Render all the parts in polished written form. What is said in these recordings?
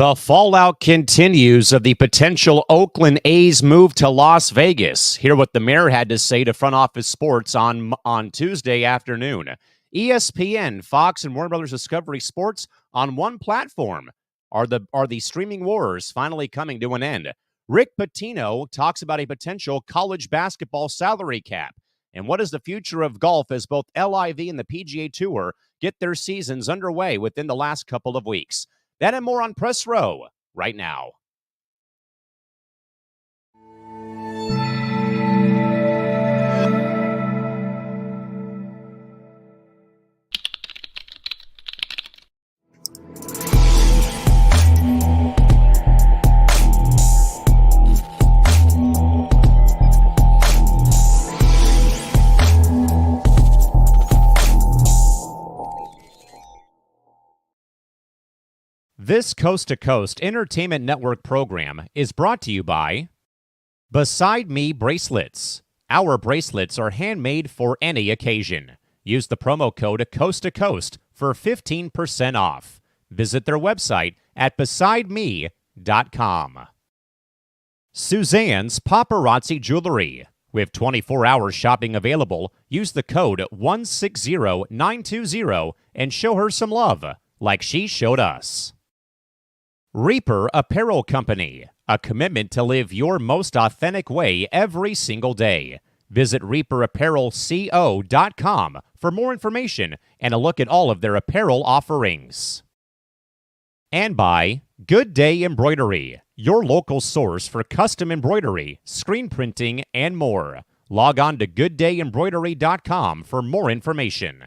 The fallout continues of the potential Oakland A's move to Las Vegas. Hear what the mayor had to say to Front Office Sports on Tuesday afternoon. ESPN, Fox, and Warner Brothers Discovery Sports on one platform. Are the streaming wars finally coming to an end? Rick Pitino talks about a potential college basketball salary cap. And what is the future of golf as both LIV and the PGA Tour get their seasons underway within the last couple of weeks? That and more on Press Row right now. This Coast to Coast Entertainment Network program is brought to you by Beside Me Bracelets. Our bracelets are handmade for any occasion. Use the promo code Coast to Coast for 15% off. Visit their website at besideme.com. Suzanne's Paparazzi Jewelry. With 24-hour shopping available, use the code 160920 and show her some love, like she showed us. Reaper Apparel Company, a commitment to live your most authentic way every single day. Visit reaperapparelco.com for more information and a look at all of their apparel offerings. And by Good Day Embroidery, your local source for custom embroidery, screen printing, and more. Log on to gooddayembroidery.com for more information.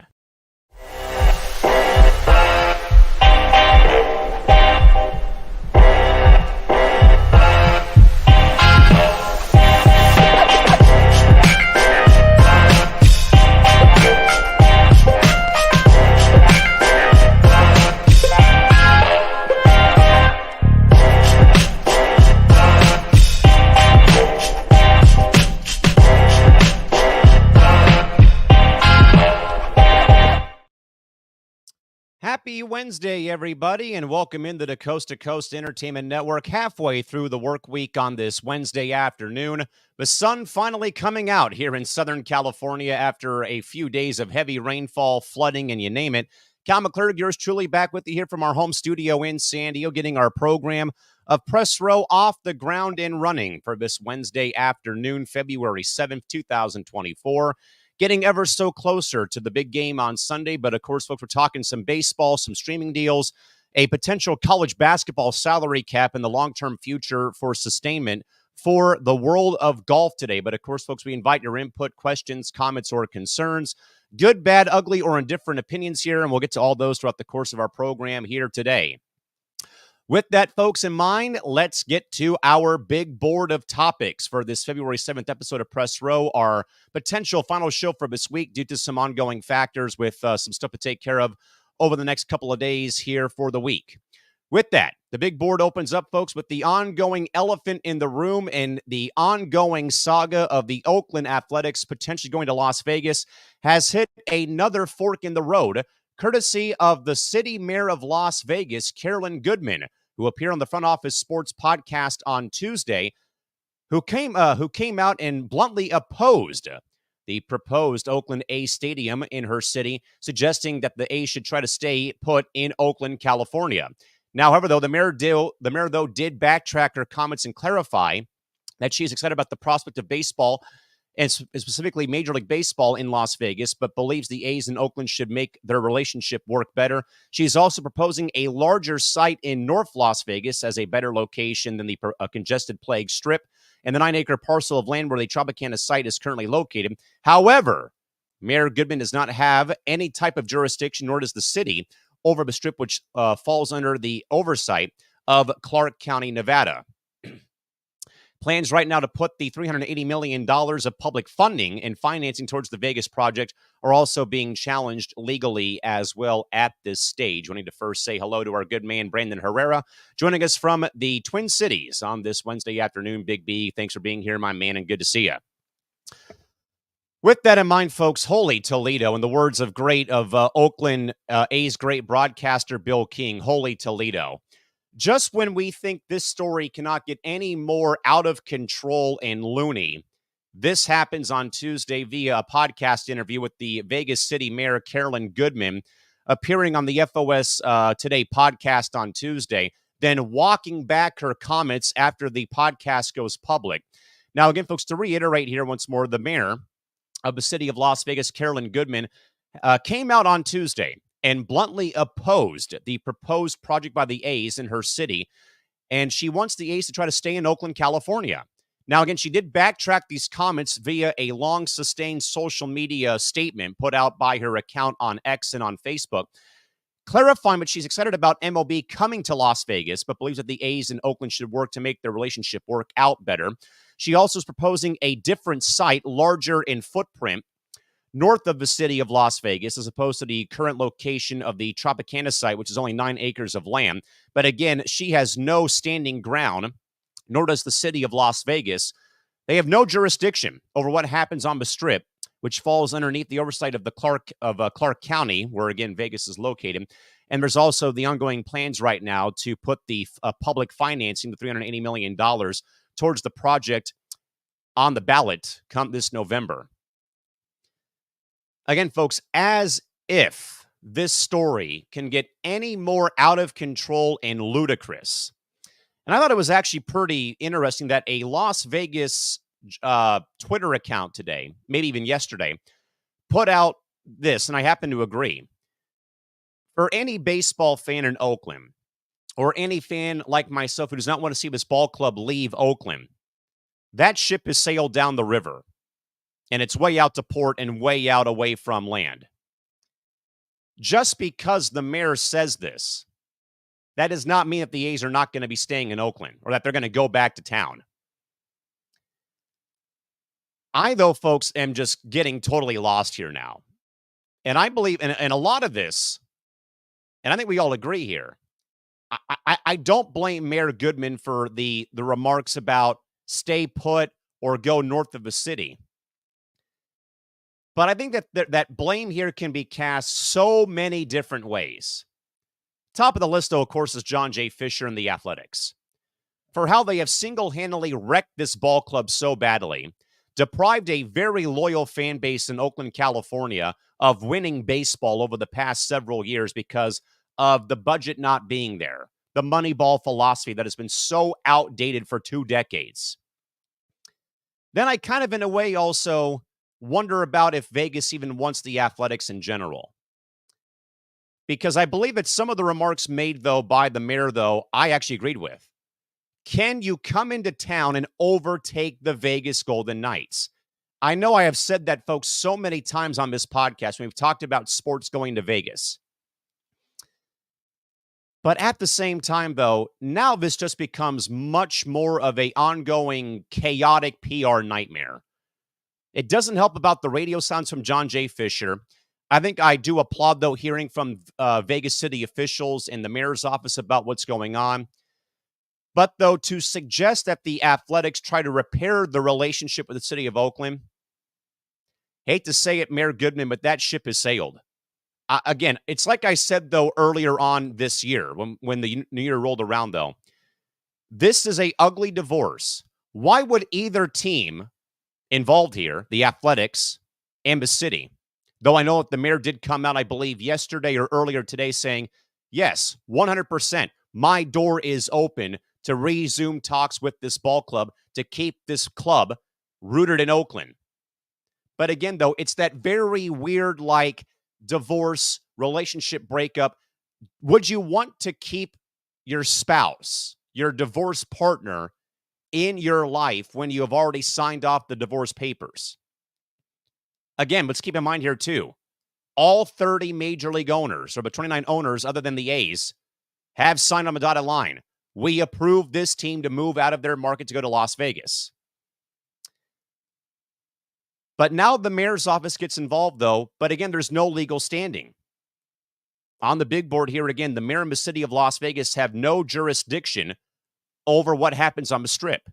Happy Wednesday, everybody, and welcome into the Coast to Coast Entertainment Network. Halfway through the work week on this Wednesday afternoon, the sun finally coming out here in Southern California after a few days of heavy rainfall, flooding, and you name it. Callan McClurg, yours truly, back with you here from our home studio in San Diego, getting our program of Press Row off the ground and running for this Wednesday afternoon, February 7th, 2024. Getting ever so closer to the big game on Sunday. But, of course, folks, we're talking some baseball, some streaming deals, a potential college basketball salary cap, and the long-term future for sustainment for the world of golf today. But, of course, folks, we invite your input, questions, comments, or concerns, good, bad, ugly, or indifferent opinions here, and we'll get to all those throughout the course of our program here today. With that, folks, in mind, let's get to our big board of topics for this February 7th episode of Press Row, our potential final show for this week due to some ongoing factors with some stuff to take care of over the next couple of days here for the week. With that, the big board opens up, folks, with the ongoing elephant in the room and the ongoing saga of the Oakland Athletics potentially going to Las Vegas has hit another fork in the road, courtesy of the city mayor of Las Vegas, Callan McClurg, who appeared on the Front Office Sports podcast on Tuesday, who came out and bluntly opposed the proposed Oakland A's stadium in her city, suggesting that the A's should try to stay put in Oakland, California. Now, however, though, the mayor did backtrack her comments and clarify that she's excited about the prospect of baseball, and specifically Major League Baseball in Las Vegas, but believes the A's in Oakland should make their relationship work better. She's also proposing a larger site in North Las Vegas as a better location than the congested plague strip and the 9-acre parcel of land where the Tropicana site is currently located. However, Mayor Goodman does not have any type of jurisdiction, nor does the city, over the strip, which falls under the oversight of Clark County, Nevada. Plans right now to put the $380 million of public funding and financing towards the Vegas project are also being challenged legally as well at this stage. We need to first say hello to our good man, Brandon Herrera, joining us from the Twin Cities on this Wednesday afternoon. Big B, thanks for being here, my man, and good to see you. With that in mind, folks, holy Toledo, in the words of Oakland A's great broadcaster Bill King, holy Toledo. Just when we think this story cannot get any more out of control and loony, this happens on Tuesday via a podcast interview with the Vegas City Mayor, Carolyn Goodman, appearing on the FOS Today podcast on Tuesday, then walking back her comments after the podcast goes public. Now, again, folks, to reiterate here once more, the mayor of the city of Las Vegas, Carolyn Goodman, came out on Tuesday and bluntly opposed the proposed project by the A's in her city. And she wants the A's to try to stay in Oakland, California. Now, again, she did backtrack these comments via a long sustained social media statement put out by her account on X and on Facebook, clarifying that she's excited about MLB coming to Las Vegas, but believes that the A's in Oakland should work to make their relationship work out better. She also is proposing a different site, larger in footprint, north of the city of Las Vegas, as opposed to the current location of the Tropicana site, which is only 9 acres of land. But again, she has no standing ground, nor does the city of Las Vegas. They have no jurisdiction over what happens on the Strip, which falls underneath the oversight of the Clark County, where, again, Vegas is located. And there's also the ongoing plans right now to put the public financing, the $380 million, towards the project on the ballot come this November. Again, folks, as if this story can get any more out of control and ludicrous. And I thought it was actually pretty interesting that a Las Vegas Twitter account today, maybe even yesterday, put out this, and I happen to agree. For any baseball fan in Oakland, or any fan like myself who does not want to see this ball club leave Oakland, that ship has sailed down the river. And it's way out to port and way out away from land. Just because the mayor says this, that does not mean that the A's are not going to be staying in Oakland or that they're going to go back to town. I, though, folks, am just getting totally lost here now. And I believe, and a lot of this, and I think we all agree here, I don't blame Mayor Goodman for the remarks about stay put or go north of the city. But I think that blame here can be cast so many different ways. Top of the list, though, of course, is John J. Fisher and the Athletics. For how they have single-handedly wrecked this ball club so badly, deprived a very loyal fan base in Oakland, California, of winning baseball over the past several years because of the budget not being there, the Moneyball philosophy that has been so outdated for 2 decades. Then I kind of, in a way, also wonder about if Vegas even wants the Athletics in general. Because I believe that some of the remarks made, though, by the mayor, though, I actually agreed with. Can you come into town and overtake the Vegas Golden Knights? I know I have said that, folks, so many times on this podcast when we've talked about sports going to Vegas. But at the same time, though, now this just becomes much more of an ongoing chaotic PR nightmare. It doesn't help about the radio sounds from John J. Fisher. I think I do applaud, though, hearing from Vegas city officials in the mayor's office about what's going on. But, though, to suggest that the Athletics try to repair the relationship with the city of Oakland, hate to say it, Mayor Goodman, but that ship has sailed. Again, it's like I said, though, earlier on this year, when the new year rolled around, though. This is a ugly divorce. Why would either team involved here, the Athletics and the city, though I know that the mayor did come out, I believe, yesterday or earlier today saying, yes, 100%, my door is open to resume talks with this ball club to keep this club rooted in Oakland. But again, though, it's that very weird, like, divorce, relationship breakup. Would you want to keep your spouse, your divorce partner, in your life when you have already signed off the divorce papers? Again, let's keep in mind here, too, all 30 major league owners, or the 29 owners other than the A's, have signed on the dotted line. We approve this team to move out of their market to go to Las Vegas. But now the mayor's office gets involved, though. But again, there's no legal standing. On the big board here, again, the mayor and the city of Las Vegas have no jurisdiction over what happens on the Strip,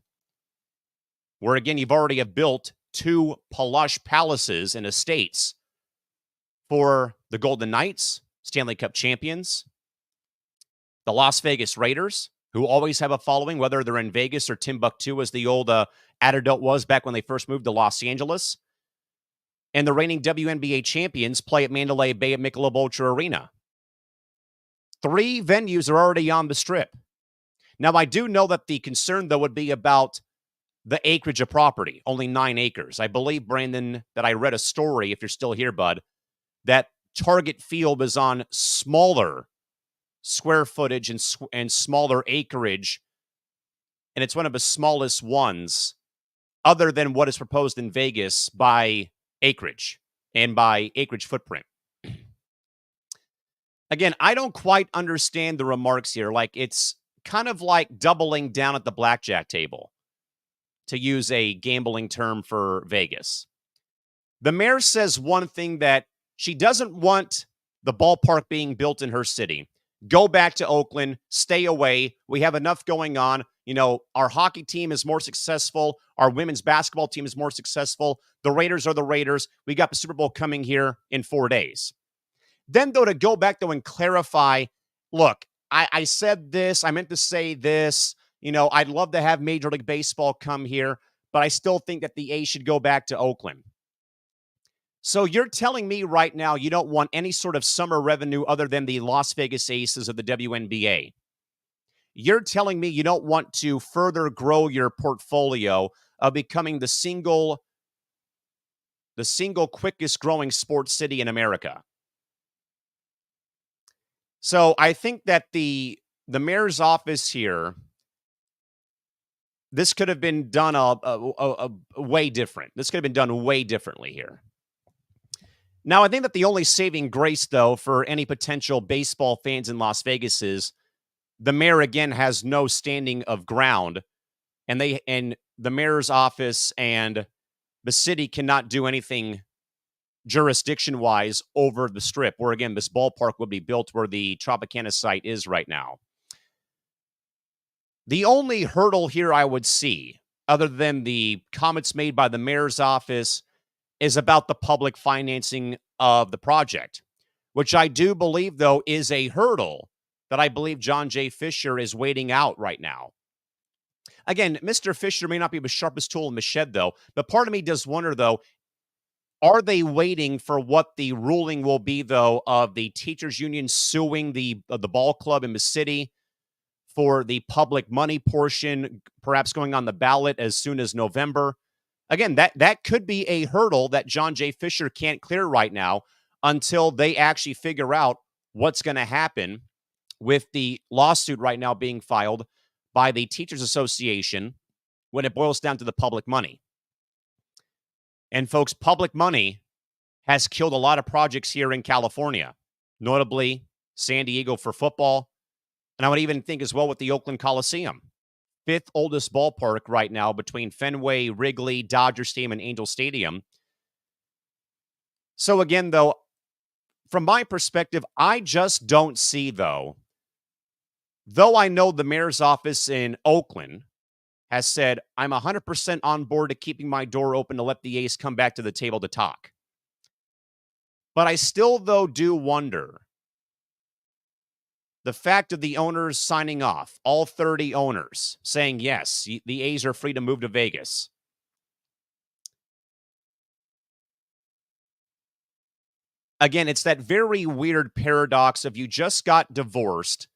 where, again, you've already have built 2 plush palaces and estates for the Golden Knights, Stanley Cup champions, the Las Vegas Raiders, who always have a following, whether they're in Vegas or Timbuktu, as the old anecdote was back when they first moved to Los Angeles. And the reigning WNBA champions play at Mandalay Bay at Michelob Ultra Arena. 3 venues are already on the Strip. Now, I do know that the concern, though, would be about the acreage of property, only 9 acres. I believe, Brandon, that I read a story, if you're still here, bud, that Target Field is on smaller square footage and smaller acreage, and it's one of the smallest ones other than what is proposed in Vegas by acreage and by acreage footprint. Again, I don't quite understand the remarks here. Like, it's kind of like doubling down at the blackjack table, to use a gambling term for Vegas. The mayor says one thing, that she doesn't want the ballpark being built in her city. Go back to Oakland, stay away. We have enough going on. You know, our hockey team is more successful. Our women's basketball team is more successful. The Raiders are the Raiders. We got the Super Bowl coming here in 4 days. Then, though, to go back, though, and clarify, look, I said this. I meant to say this. You know, I'd love to have Major League Baseball come here, but I still think that the A's should go back to Oakland. So you're telling me right now you don't want any sort of summer revenue other than the Las Vegas Aces of the WNBA. You're telling me you don't want to further grow your portfolio of becoming the single quickest growing sports city in America. So I think that the mayor's office here, this could have been done a way different. This could have been done way differently here. Now, I think that the only saving grace, though, for any potential baseball fans in Las Vegas is the mayor, again, has no standing of ground, and the mayor's office and the city cannot do anything jurisdiction-wise over the Strip, where, again, this ballpark would be built where the Tropicana site is right now. The only hurdle here I would see, other than the comments made by the mayor's office, is about the public financing of the project, which I do believe, though, is a hurdle that I believe John J. Fisher is waiting out right now. Again, Mr. Fisher may not be the sharpest tool in the shed, though, but part of me does wonder, though, are they waiting for what the ruling will be, though, of the teachers union suing the ball club in the city for the public money portion, perhaps going on the ballot as soon as November? Again, that could be a hurdle that John J. Fisher can't clear right now until they actually figure out what's going to happen with the lawsuit right now being filed by the Teachers Association when it boils down to the public money. And folks, public money has killed a lot of projects here in California, notably San Diego for football, and I would even think as well with the Oakland Coliseum. 5th oldest ballpark right now between Fenway, Wrigley, Dodger Stadium, and Angel Stadium. So again, though, from my perspective, I just don't see, though I know the mayor's office in Oakland has said, I'm 100% on board to keeping my door open to let the A's come back to the table to talk. But I still, though, do wonder the fact of the owners signing off, all 30 owners saying, yes, the A's are free to move to Vegas. Again, it's that very weird paradox of you just got divorced,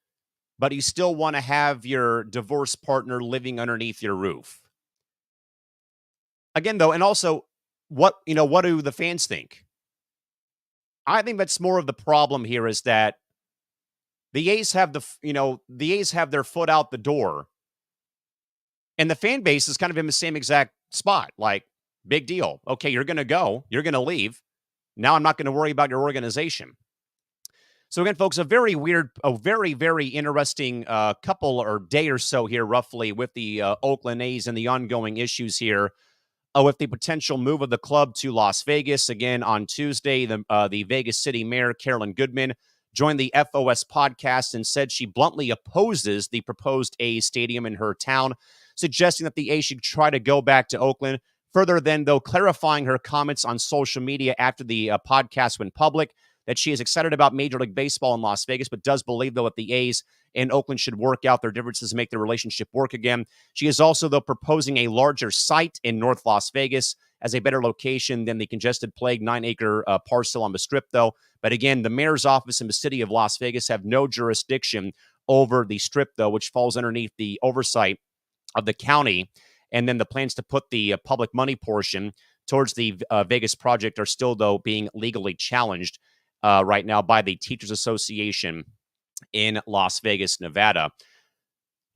but you still want to have your divorce partner living underneath your roof. Again, though, and also, what do the fans think? I think that's more of the problem here, is that the A's have their foot out the door, and the fan base is kind of in the same exact spot. Like, big deal. Okay, you're going to go. You're going to leave. Now I'm not going to worry about your organization. So again, folks, a very, very interesting couple or day or so here, roughly, with the Oakland A's and the ongoing issues here with the potential move of the club to Las Vegas. Again, on Tuesday, the Vegas City Mayor, Carolyn Goodman, joined the FOS podcast and said she bluntly opposes the proposed A's stadium in her town, suggesting that the A's should try to go back to Oakland. Further then, though, clarifying her comments on social media after the podcast went public, that she is excited about Major League Baseball in Las Vegas, but does believe, though, that the A's and Oakland should work out their differences and make their relationship work again. She is also, though, proposing a larger site in North Las Vegas as a better location than the congested plague 9-acre parcel on the Strip, though. But again, the mayor's office in the city of Las Vegas have no jurisdiction over the Strip, though, which falls underneath the oversight of the county. And then the plans to put the public money portion towards the Vegas project are still, though, being legally challenged right now by the Teachers Association in Las Vegas, Nevada.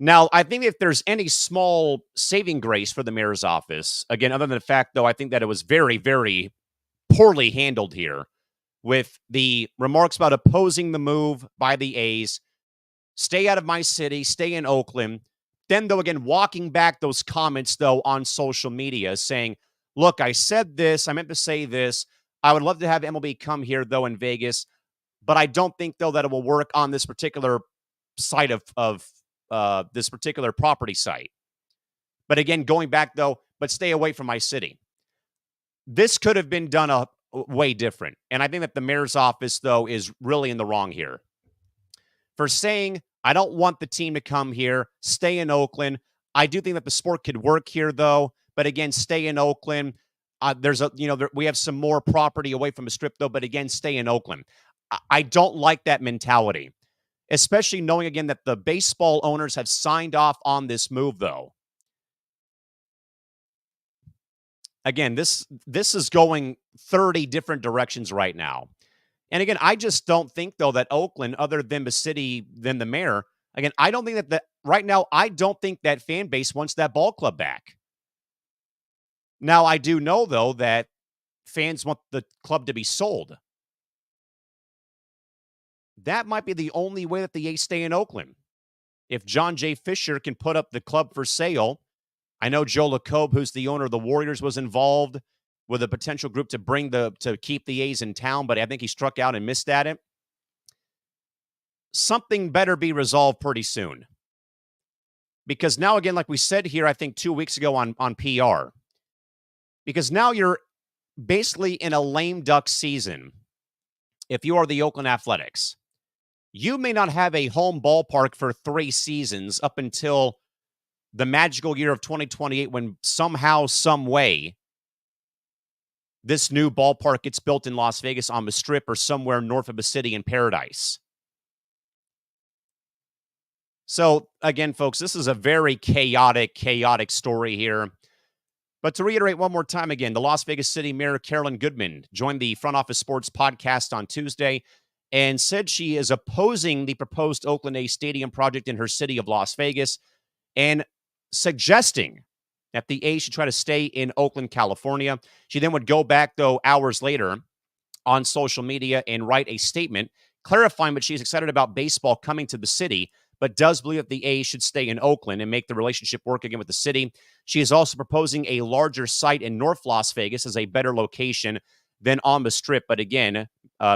Now, I think if there's any small saving grace for the mayor's office, again, other than the fact, though, I think that it was very, very poorly handled here with the remarks about opposing the move by the A's, stay out of my city, stay in Oakland. Then, though, again, walking back those comments, though, on social media saying, look, I said this, I meant to say this. I would love to have MLB come here, though, in Vegas, but I don't think, though, that it will work on this particular site of this particular property site. But again, going back, though, but stay away from my city. This could have been done a way different. And I think that the mayor's office, though, is really in the wrong here for saying, I don't want the team to come here, stay in Oakland. I do think that the sport could work here, though. But again, stay in Oakland. We have some more property away from the Strip, though. But again, stay in Oakland. I don't like that mentality, especially knowing, again, that the baseball owners have signed off on this move, though. Again, this is going 30 different directions right now. And again, I just don't think, though, that Oakland, other than the city, than the mayor, again, I don't think that right now, I don't think that fan base wants that ball club back. Now, I do know, though, that fans want the club to be sold. That might be the only way that the A's stay in Oakland. If John J. Fisher can put up the club for sale, I know Joe LaCobe, who's the owner of the Warriors, was involved with a potential group to keep the A's in town, but I think he struck out and missed at it. Something better be resolved pretty soon. Because now, again, like we said here, I think 2 weeks ago on PR, because now you're basically in a lame duck season if you are the Oakland Athletics. You may not have a home ballpark for 3 seasons up until the magical year of 2028 when somehow, some way, this new ballpark gets built in Las Vegas on the Strip or somewhere north of the city in Paradise. So, again, folks, this is a very chaotic story here. But to reiterate one more time again, the Las Vegas City Mayor Carolyn Goodman joined the Front Office Sports podcast on Tuesday and said she is opposing the proposed Oakland A's stadium project in her city of Las Vegas and suggesting that the A's should try to stay in Oakland, California. She then would go back, though, hours later on social media and write a statement clarifying that she's excited about baseball coming to the city, but does believe that the A's should stay in Oakland and make the relationship work again with the city. She is also proposing a larger site in North Las Vegas as a better location than on the Strip. But again,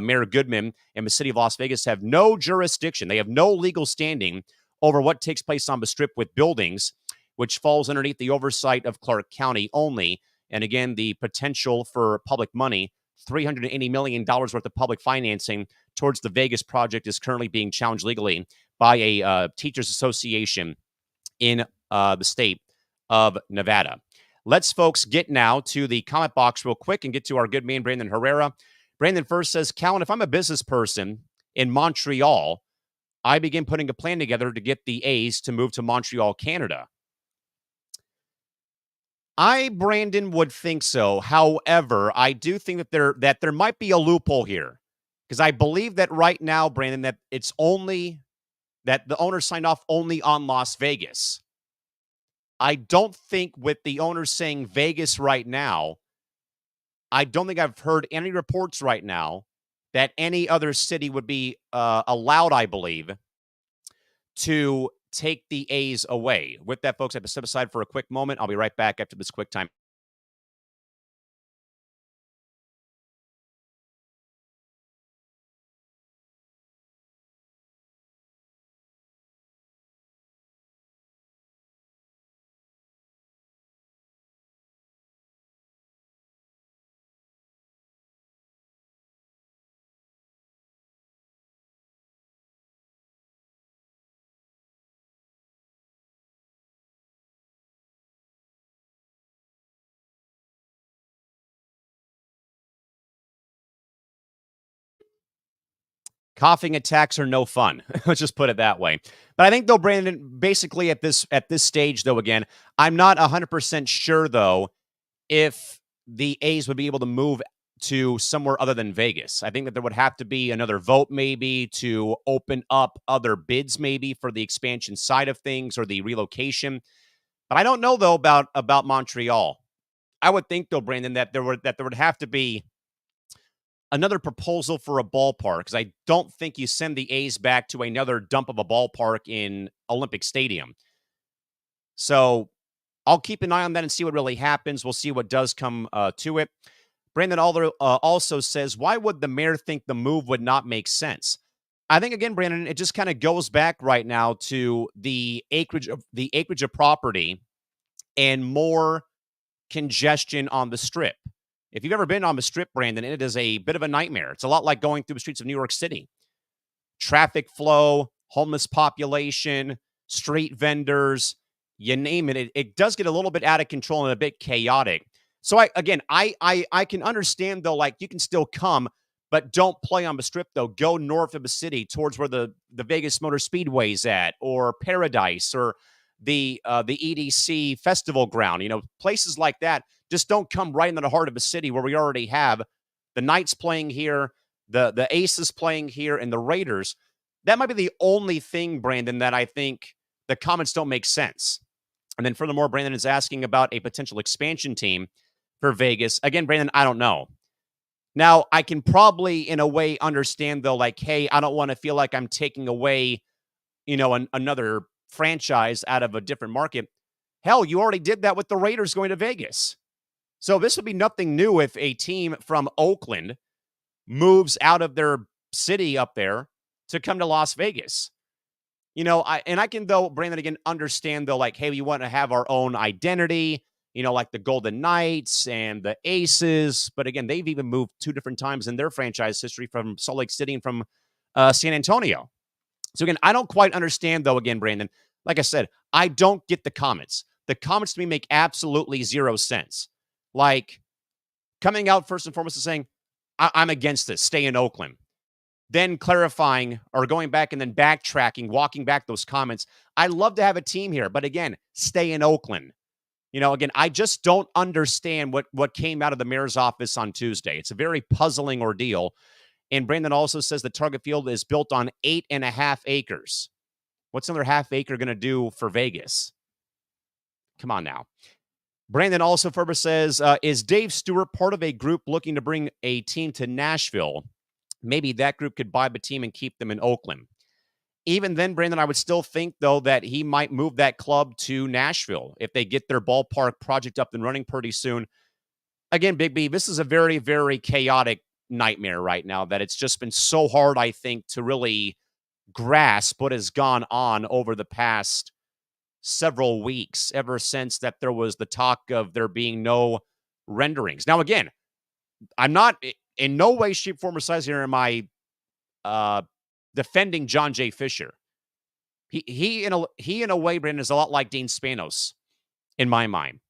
Mayor Goodman and the city of Las Vegas have no jurisdiction. They have no legal standing over what takes place on the Strip with buildings, which falls underneath the oversight of Clark County only. And again, the potential for public money, $380 million worth of public financing towards the Vegas project is currently being challenged legally by a teachers association in the state of Nevada. Let's, folks, get now to the comment box real quick and get to our good man, Brandon Herrera. Brandon first says, Callan, if I'm a business person in Montreal, I begin putting a plan together to get the A's to move to Montreal, Canada. Brandon, would think so. However, I do think that there might be a loophole here because I believe that right now, Brandon, that it's only that the owner signed off only on Las Vegas. I don't think with the owners saying Vegas right now, I don't think I've heard any reports right now that any other city would be allowed, I believe, to take the A's away. With that, folks, I have to step aside for a quick moment. I'll be right back after this quick time. Coughing attacks are no fun. Let's just put it that way. But I think, though, Brandon, basically at this stage, though, again, I'm not 100% sure, though, if the A's would be able to move to somewhere other than Vegas. I think that there would have to be another vote, maybe, to open up other bids, maybe, for the expansion side of things or the relocation. But I don't know, though, about Montreal. I would think, though, Brandon, that there would have to be another proposal for a ballpark, because I don't think you send the A's back to another dump of a ballpark in Olympic Stadium. So I'll keep an eye on that and see what really happens. We'll see what does come to it. Brandon Alder also says, why would the mayor think the move would not make sense? I think, again, Brandon, it just kind of goes back right now to the acreage of property and more congestion on the Strip. If you've ever been on the Strip, Brandon, it is a bit of a nightmare. It's a lot like going through the streets of New York City. Traffic flow, homeless population, street vendors, you name it. It does get a little bit out of control and a bit chaotic. So I can understand, though, like, you can still come, but don't play on the Strip, though. Go north of the city towards where the Vegas Motor Speedway is at, or Paradise, or the EDC Festival Ground. Places like that. Just don't come right into the heart of the city where we already have the Knights playing here, the Aces playing here, and the Raiders. That might be the only thing, Brandon, that I think the comments don't make sense. And then furthermore, Brandon is asking about a potential expansion team for Vegas. Again, Brandon, I don't know. Now, I can probably, in a way, understand, though, like, hey, I don't want to feel like I'm taking away, another franchise out of a different market. Hell, you already did that with the Raiders going to Vegas. So this would be nothing new if a team from Oakland moves out of their city up there to come to Las Vegas. I can, though, Brandon, again, understand, though, like, hey, we want to have our own identity, like the Golden Knights and the Aces. But again, they've even moved 2 different times in their franchise history, from Salt Lake City and from San Antonio. So again, I don't quite understand, though, again, Brandon, like I said, I don't get the comments. The comments to me make absolutely zero sense. Like, coming out first and foremost and saying, I'm against this, stay in Oakland. Then clarifying, or going back and then backtracking, walking back those comments. I'd love to have a team here, but again, stay in Oakland. Again, I just don't understand what came out of the mayor's office on Tuesday. It's a very puzzling ordeal. And Brandon also says the target field is built on 8.5 acres. What's another half acre going to do for Vegas? Come on now. Brandon also further says, is Dave Stewart part of a group looking to bring a team to Nashville? Maybe that group could buy the team and keep them in Oakland. Even then, Brandon, I would still think, though, that he might move that club to Nashville if they get their ballpark project up and running pretty soon. Again, Big B, this is a very, very chaotic nightmare right now, that it's just been so hard, I think, to really grasp what has gone on over the past several weeks, ever since that there was the talk of there being no renderings. Now, again, I'm not in no way, shape, form, or size here am I defending John J. Fisher. He in a way, Brandon, is a lot like Dean Spanos in my mind.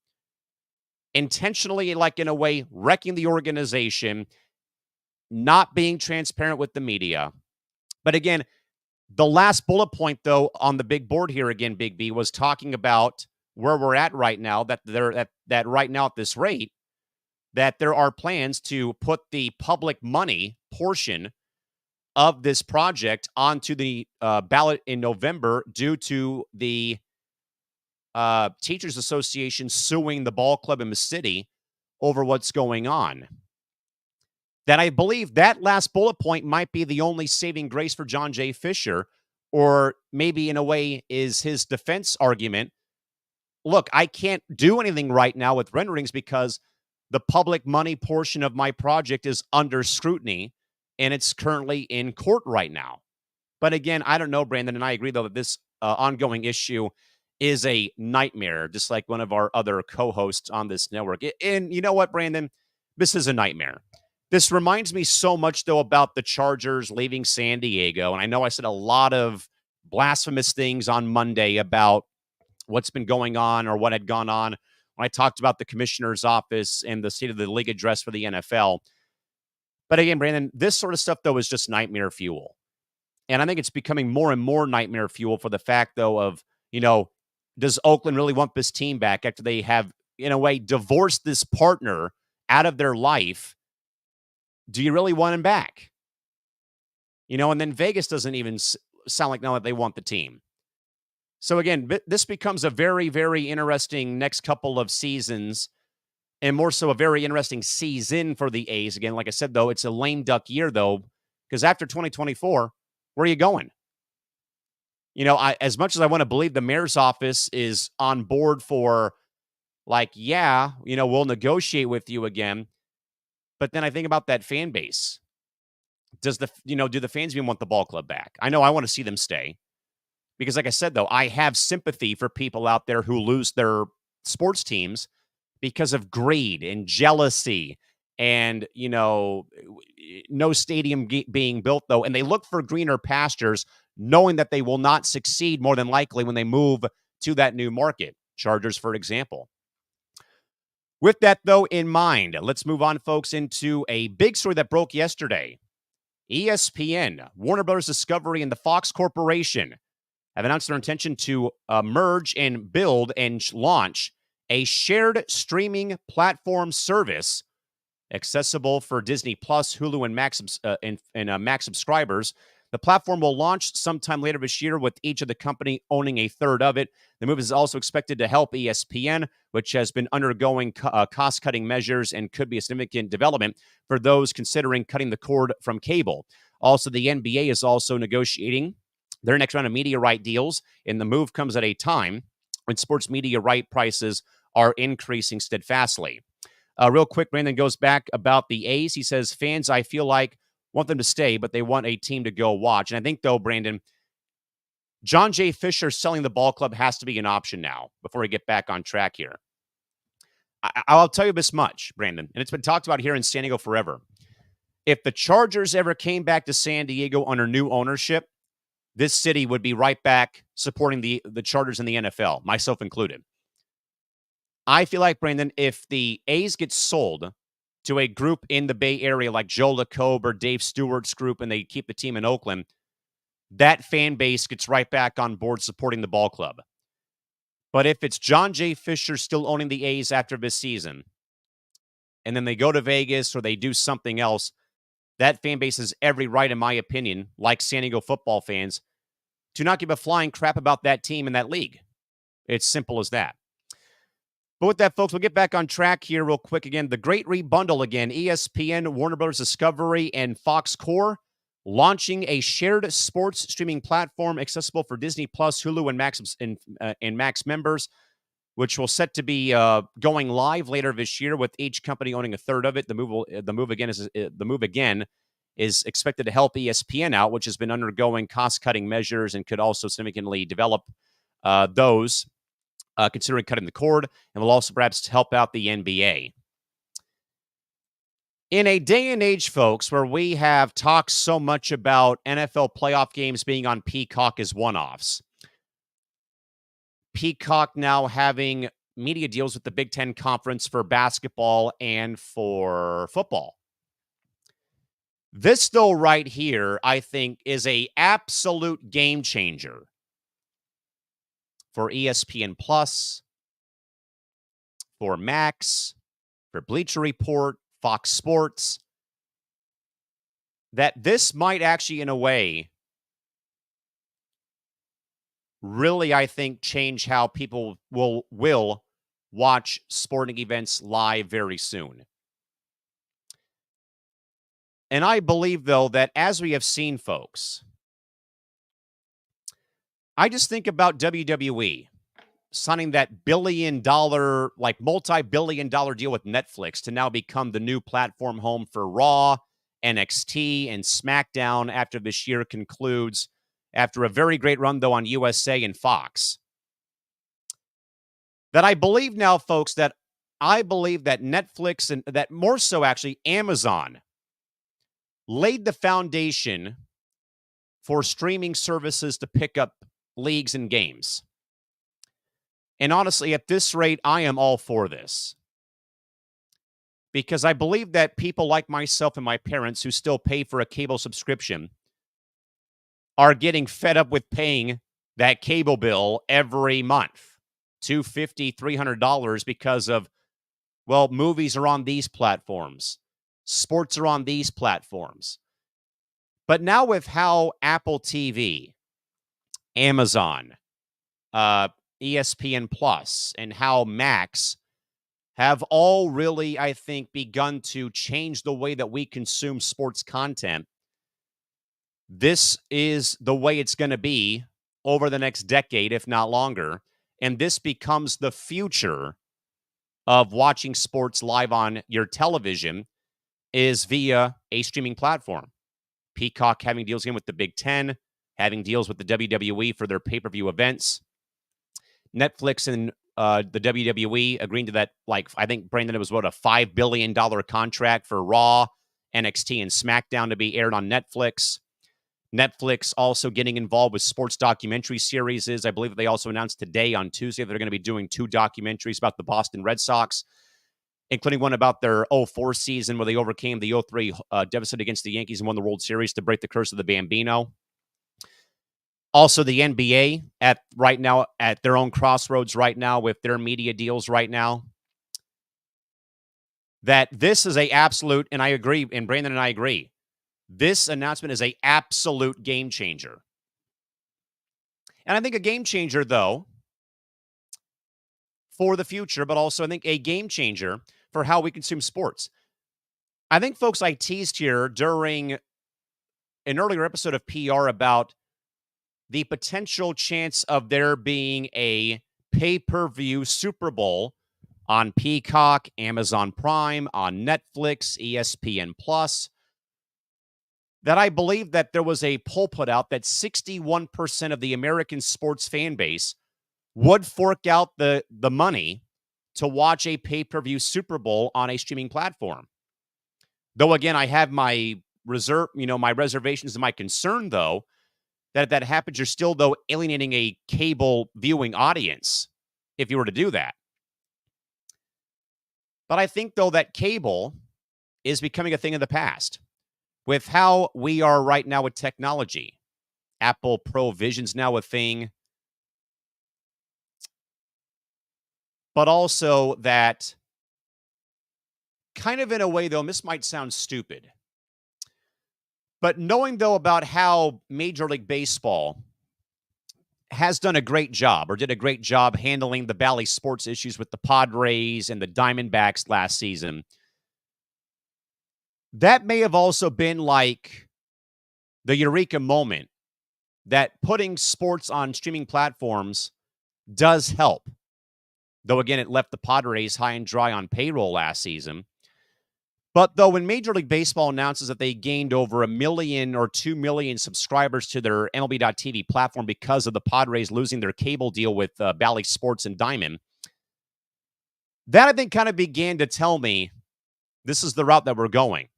Intentionally, like, in a way, wrecking the organization, not being transparent with the media. But again, the last bullet point, though, on the big board here, again, Big B, was talking about where we're at right now, that that right now at this rate, that there are plans to put the public money portion of this project onto the ballot in November, due to the Teachers Association suing the ball club in the city over what's going on. That I believe that last bullet point might be the only saving grace for John J. Fisher, or maybe in a way is his defense argument. Look, I can't do anything right now with renderings because the public money portion of my project is under scrutiny, and it's currently in court right now. But again, I don't know, Brandon, and I agree, though, that this ongoing issue is a nightmare, just like one of our other co-hosts on this network. And you know what, Brandon? This is a nightmare. This reminds me so much, though, about the Chargers leaving San Diego. And I know I said a lot of blasphemous things on Monday about what's been going on, or what had gone on, when I talked about the commissioner's office and the State of the League address for the NFL. But again, Brandon, this sort of stuff, though, is just nightmare fuel. And I think it's becoming more and more nightmare fuel for the fact, though, of, does Oakland really want this team back after they have, in a way, divorced this partner out of their life? Do you really want him back? And then Vegas doesn't even sound like now that they want the team. So again, this becomes a very, very interesting next couple of seasons, and more so a very interesting season for the A's. Again, like I said, though, it's a lame duck year, though, because after 2024, where are you going? As much as I want to believe the mayor's office is on board for, like, yeah, we'll negotiate with you again. But then I think about that fan base. Do the fans even want the ball club back? I know I want to see them stay because, like I said, though, I have sympathy for people out there who lose their sports teams because of greed and jealousy and, no stadium being built, though. And they look for greener pastures, knowing that they will not succeed more than likely when they move to that new market. Chargers, for example. With that, though, in mind, let's move on, folks, into a big story that broke yesterday. ESPN, Warner Bros. Discovery, and the Fox Corporation have announced their intention to merge and build and launch a shared streaming platform service accessible for Disney Plus, Hulu, and Max subscribers. The platform will launch sometime later this year, with each of the company owning a third of it. The move is also expected to help ESPN, which has been undergoing cost-cutting measures and could be a significant development for those considering cutting the cord from cable. Also, the NBA is also negotiating their next round of media right deals, and the move comes at a time when sports media right prices are increasing steadfastly. Real quick, Brandon goes back about the A's. He says, fans, I feel like, want them to stay, but they want a team to go watch. And I think, though, Brandon, John J. Fisher selling the ball club has to be an option now before we get back on track here. I'll tell you this much, Brandon, and it's been talked about here in San Diego forever. If the Chargers ever came back to San Diego under new ownership, this city would be right back supporting the Chargers in the NFL, myself included. I feel like, Brandon, if the A's get sold to a group in the Bay Area like Joe LaCobe or Dave Stewart's group, and they keep the team in Oakland, that fan base gets right back on board supporting the ball club. But if it's John J. Fisher still owning the A's after this season, and then they go to Vegas or they do something else, that fan base has every right, in my opinion, like San Diego football fans, to not give a flying crap about that team in that league. It's simple as that. But with that, folks, we'll get back on track here real quick. Again, the great rebundle again, ESPN, Warner Bros. Discovery, and Fox Core launching a shared sports streaming platform accessible for Disney Plus, Hulu, and Max members, which will set to be going live later this year, with each company owning a third of it. The move again is expected to help ESPN out, which has been undergoing cost-cutting measures and could also significantly develop those. Considering cutting the cord, and will also perhaps help out the NBA. In a day and age, folks, where we have talked so much about NFL playoff games being on Peacock as one-offs, Peacock now having media deals with the Big Ten Conference for basketball and for football. This, though, right here, I think, is a absolute game changer for ESPN Plus, for Max, for Bleacher Report, Fox Sports, that this might actually, in a way, really, I think, change how people will watch sporting events live very soon. And I believe, though, that as we have seen, folks, I just think about WWE signing that billion-dollar, like multi-billion-dollar deal with Netflix to now become the new platform home for Raw, NXT, and SmackDown after this year concludes, after a very great run, though, on USA and Fox. That I believe now, folks, that I believe that Netflix, and that more so actually Amazon, laid the foundation for streaming services to pick up leagues and games. And honestly, at this rate, I am all for this. Because I believe that people like myself and my parents who still pay for a cable subscription are getting fed up with paying that cable bill every month, $250, $300 because of, well, movies are on these platforms, sports are on these platforms. But now with how Apple TV, Amazon, uh, ESPN Plus, and how Max have all really, I think, begun to change the way that we consume sports content. This is the way it's going to be over the next decade, if not longer. And this becomes the future of watching sports live on your television is via a streaming platform. Peacock having deals in with the Big Ten, having deals with the WWE for their pay-per-view events. Netflix and the WWE agreeing to that, like, I think, Brandon, it was what, a $5 billion contract for Raw, NXT, and SmackDown to be aired on Netflix. Netflix also getting involved with sports documentary series. I believe that they also announced today on Tuesday they're going to be doing 2 documentaries about the Boston Red Sox, including one about their 04 season where they overcame the 03 deficit against the Yankees and won the World Series to break the curse of the Bambino. Also, the NBA right now at their own crossroads right now with their media deals right now. That this is a absolute, and I agree, and Brandon and I agree, this announcement is a absolute game changer. And I think a game changer, though, for the future, but also I think a game changer for how we consume sports. I think, folks, I teased here during an earlier episode of PR about the potential chance of there being a pay-per-view Super Bowl on Peacock, Amazon Prime, on Netflix, ESPN Plus, that I believe that there was a poll put out that 61% of the American sports fan base would fork out the money to watch a pay-per-view Super Bowl on a streaming platform. Though, again, I have my reservations and my concern, though, that if that happens, you're still, though, alienating a cable viewing audience if you were to do that. But I think, though, that cable is becoming a thing of the past. With how we are right now with technology, Apple Pro Vision's now a thing. But also that, kind of in a way, though, and this might sound stupid, but knowing, though, about how Major League Baseball has done a great job or did a great job handling the Bally Sports issues with the Padres and the Diamondbacks last season, that may have also been like the eureka moment that putting sports on streaming platforms does help. Though, again, it left the Padres high and dry on payroll last season. But, though, when Major League Baseball announces that they gained over 1 million or 2 million subscribers to their MLB.TV platform because of the Padres losing their cable deal with Bally Sports and Diamond, that, I think, kind of began to tell me this is the route that we're going.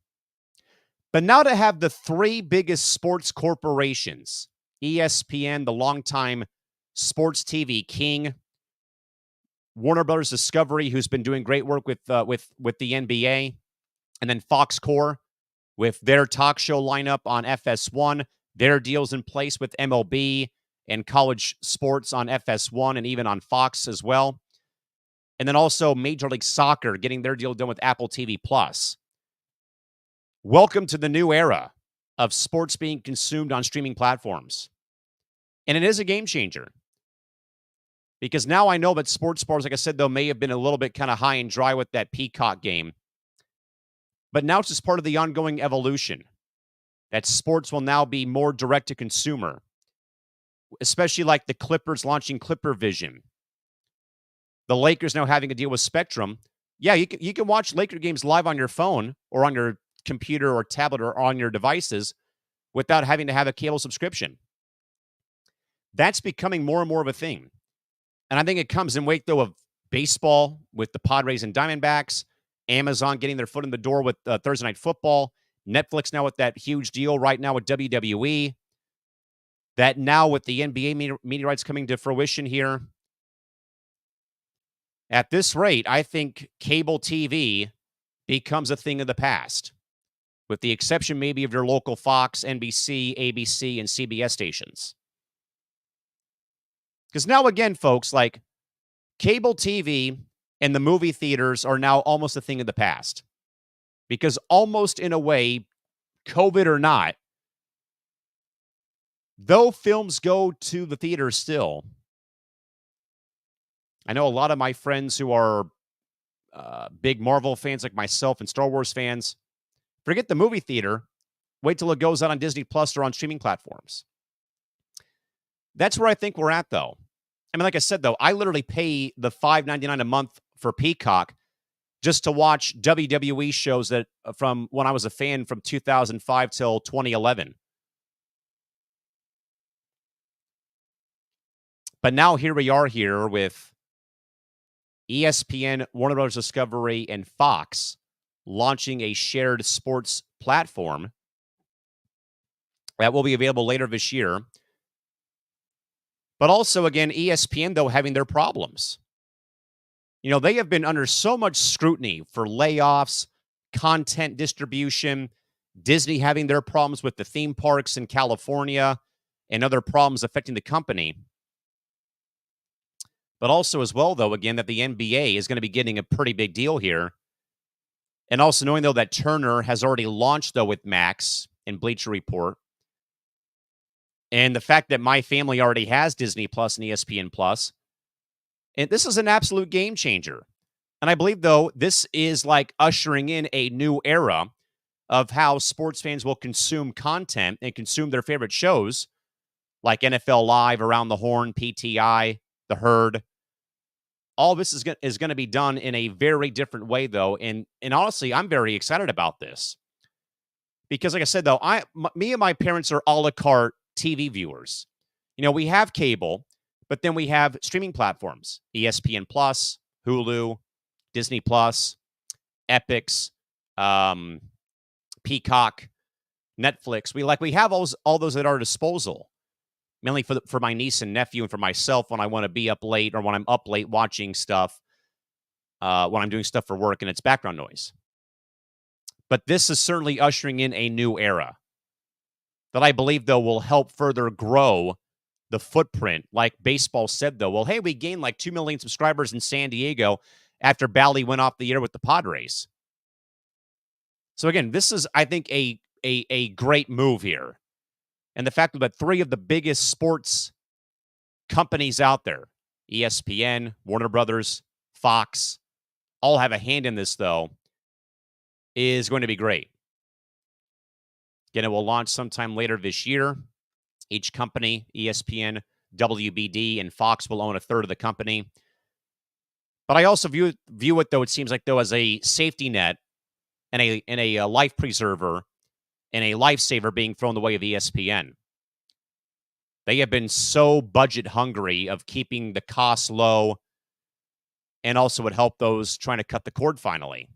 But now to have the 3 biggest sports corporations, ESPN, the longtime sports TV king, Warner Brothers Discovery, who's been doing great work with the NBA, and then Fox Corp with their talk show lineup on FS1, their deals in place with MLB and college sports on FS1 and even on Fox as well. And then also Major League Soccer getting their deal done with Apple TV Plus. Welcome to the new era of sports being consumed on streaming platforms. And it is a game changer. Because now I know that sports bars, like I said, though, may have been a little bit kind of high and dry with that Peacock game. But now it's just part of the ongoing evolution that sports will now be more direct to consumer, especially like the Clippers launching Clipper Vision. The Lakers now having a deal with Spectrum. Yeah, you can watch Laker games live on your phone or on your computer or tablet or on your devices without having to have a cable subscription. That's becoming more and more of a thing. And I think it comes in wake, though, of baseball with the Padres and Diamondbacks, Amazon getting their foot in the door with Thursday Night Football, Netflix now with that huge deal right now with WWE, that now with the NBA media rights coming to fruition here. At this rate, I think cable TV becomes a thing of the past. with the exception maybe of your local Fox, NBC, ABC, and CBS stations. Because now, again, folks, like cable TV and the movie theaters are now almost a thing of the past. Because almost in a way, COVID or not, though films go to the theater still, I know a lot of my friends who are big Marvel fans like myself and Star Wars fans, forget the movie theater. Wait till it goes out on Disney Plus or on streaming platforms. That's where I think we're at, though. I mean, like I said, though, I literally pay the $5.99 a month for Peacock just to watch WWE shows that from when I was a fan from 2005 till 2011. But now here we are here with ESPN, Warner Bros. Discovery, and Fox launching a shared sports platform that will be available later this year. But also, again, ESPN, though, having their problems. You know, they have been under so much scrutiny for layoffs, content distribution, Disney having their problems with the theme parks in California, and other problems affecting the company. But also as well, though, again, that the NBA is going to be getting a pretty big deal here. And also knowing, though, that Turner has already launched, though, with Max and Bleacher Report. And the fact that my family already has Disney Plus and ESPN Plus. And this is an absolute game changer. And I believe, though, this is like ushering in a new era of how sports fans will consume content and consume their favorite shows like NFL Live, Around the Horn, PTI, The Herd. All this is going to be done in a very different way, though. And honestly, I'm very excited about this. Because like I said, though, me and my parents are a la carte TV viewers. You know, we have cable, but then we have streaming platforms, ESPN Plus, Hulu, Disney Plus, Epix, Peacock, Netflix. We have all those at our disposal, mainly for my niece and nephew and for myself when I want to be up late or when I'm up late watching stuff, when I'm doing stuff for work and it's background noise. But this is certainly ushering in a new era that I believe, though, will help further grow the footprint. Like baseball said, though, well, hey, we gained like 2 million subscribers in San Diego after Bally went off the air with the Padres. So again, this is, I think, a great move here. And the fact that 3 of the biggest sports companies out there, ESPN, Warner Brothers, Fox, all have a hand in this, though, is going to be great. Again, it will launch sometime later this year. Each company, ESPN, WBD, and Fox will own a third of the company. But I also view it, though, it seems like, though, as a safety net and a life preserver and a lifesaver being thrown the way of ESPN. They have been so budget hungry of keeping the costs low and also would help those trying to cut the cord finally.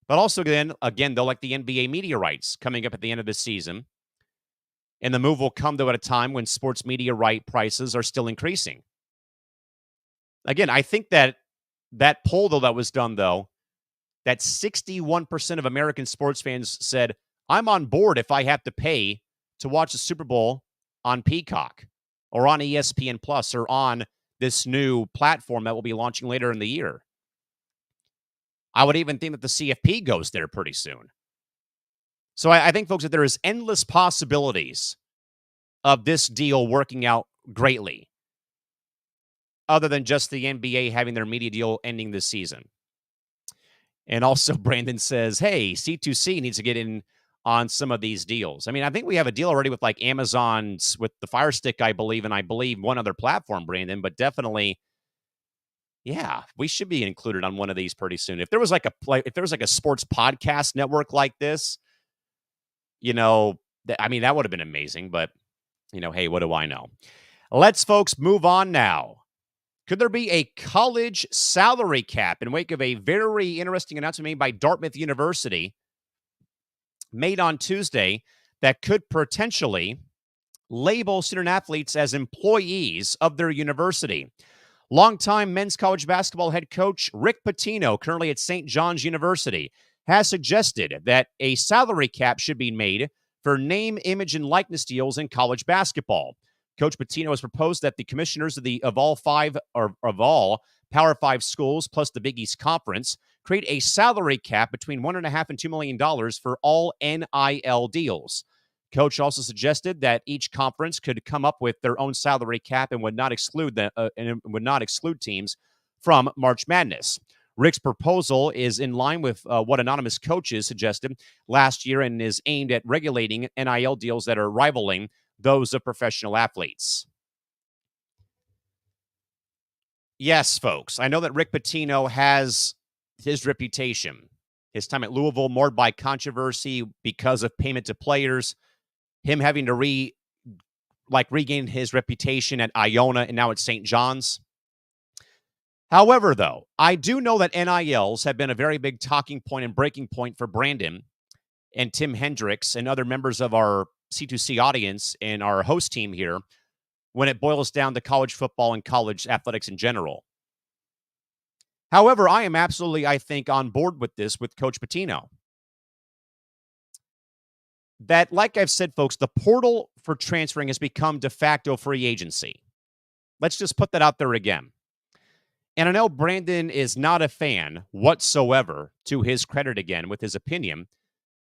But also, again, they'll like the NBA media rights coming up at the end of this season. And the move will come, though, at a time when sports media right prices are still increasing. Again, I think that poll, though, that was done, though, that 61% of American sports fans said, I'm on board if I have to pay to watch the Super Bowl on Peacock or on ESPN Plus or on this new platform that will be launching later in the year. I would even think that the CFP goes there pretty soon. So I think, folks, that there is endless possibilities of this deal working out greatly, other than just the NBA having their media deal ending this season. And also, Brandon says, hey, C2C needs to get in on some of these deals. I mean, I think we have a deal already with like Amazon's, with the Fire Stick, I believe, and I believe one other platform, Brandon, but definitely, yeah, we should be included on one of these pretty soon. If there was like a sports podcast network like this, you know, I mean, that would have been amazing, but, you know, hey, what do I know? Let's, folks, move on now. Could there be a college salary cap in wake of a very interesting announcement made by Dartmouth University made on Tuesday that could potentially label student athletes as employees of their university? Longtime men's college basketball head coach Rick Pitino, currently at St. John's University, has suggested that a salary cap should be made for name, image, and likeness deals in college basketball. Coach Pitino has proposed that the commissioners of all Power Five schools plus the Big East Conference create a salary cap between $1.5 and $2 million for all NIL deals. Coach also suggested that each conference could come up with their own salary cap and would not exclude teams from March Madness. Rick's proposal is in line with what anonymous coaches suggested last year and is aimed at regulating NIL deals that are rivaling those of professional athletes. Yes, folks, I know that Rick Pitino has his reputation. His time at Louisville marred by controversy because of payment to players, him having to regain his reputation at Iona and now at St. John's. However, though, I do know that NILs have been a very big talking point and breaking point for Brandon and Tim Hendricks and other members of our C2C audience and our host team here when it boils down to college football and college athletics in general. However, I am absolutely, I think, on board with this with Coach Pitino. That, like I've said, folks, the portal for transferring has become de facto free agency. Let's just put that out there again. And I know Brandon is not a fan whatsoever, to his credit again, with his opinion,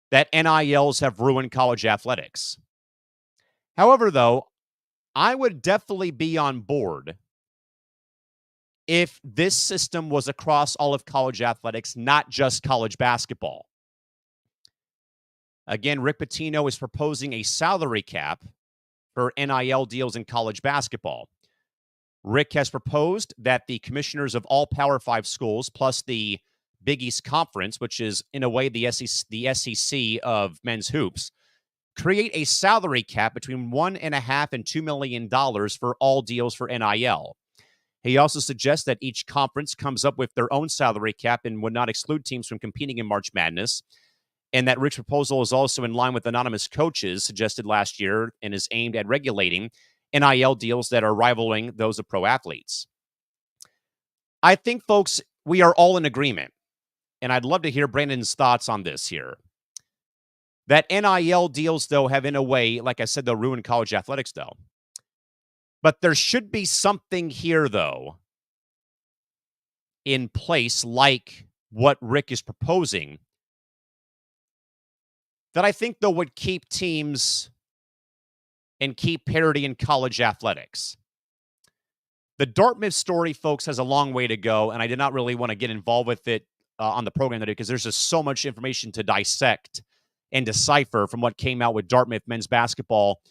that NILs have ruined college athletics. However, though, I would definitely be on board if this system was across all of college athletics, not just college basketball. Again, Rick Pitino is proposing a salary cap for NIL deals in college basketball. Rick has proposed that the commissioners of all Power Five schools, plus the Big East Conference, which is in a way the SEC of men's hoops, create a salary cap between $1.5 and $2 million for all deals for NIL. He also suggests that each conference comes up with their own salary cap and would not exclude teams from competing in March Madness, and that Rick's proposal is also in line with anonymous coaches suggested last year and is aimed at regulating NIL deals that are rivaling those of pro athletes. I think, folks, we are all in agreement, and I'd love to hear Brandon's thoughts on this here. That NIL deals, though, have in a way, like I said, they'll ruin college athletics, though. But there should be something here, though, in place like what Rick is proposing that I think, though, would keep teams and keep parity in college athletics. The Dartmouth story, folks, has a long way to go, and I did not really want to get involved with it on the program today because there's just so much information to dissect and decipher from what came out with Dartmouth men's basketball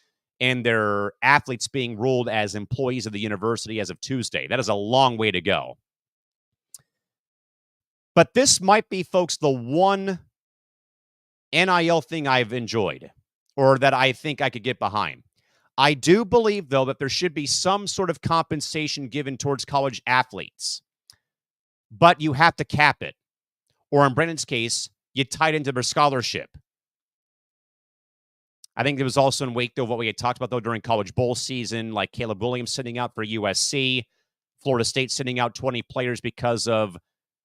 and their athletes being ruled as employees of the university as of Tuesday. That is a long way to go. But this might be, folks, the one NIL thing I've enjoyed or that I think I could get behind. I do believe, though, that there should be some sort of compensation given towards college athletes, but you have to cap it. Or in Brennan's case, you tie it into their scholarship. I think it was also in wake of what we had talked about, though, during college bowl season, like Caleb Williams sitting out for USC, Florida State sitting out 20 players because of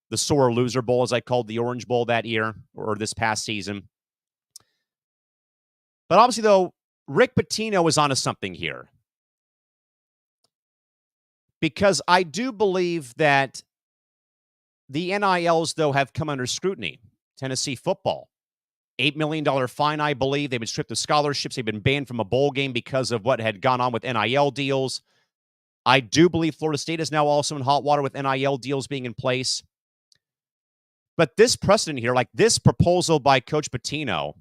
the sore loser bowl, as I called the Orange Bowl that year or this past season. But obviously, though, Rick Pitino is onto something here. Because I do believe that the NILs, though, have come under scrutiny. Tennessee football, $8 million fine, I believe. They've been stripped of scholarships. They've been banned from a bowl game because of what had gone on with NIL deals. I do believe Florida State is now also in hot water with NIL deals being in place. But this precedent here, like this proposal by Coach Pitino,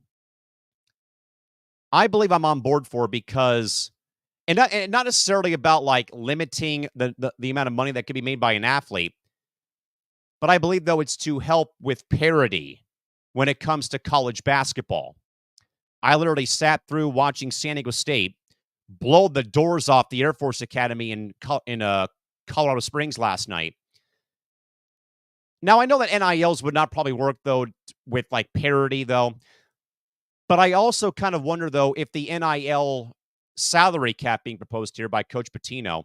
I believe I'm on board for because, and not necessarily about like limiting the amount of money that could be made by an athlete, but I believe, though, it's to help with parity when it comes to college basketball. I literally sat through watching San Diego State blow the doors off the Air Force Academy in Colorado Springs last night. Now, I know that NILs would not probably work, though, with like parity, though. But I also kind of wonder, though, if the NIL salary cap being proposed here by Coach Pitino,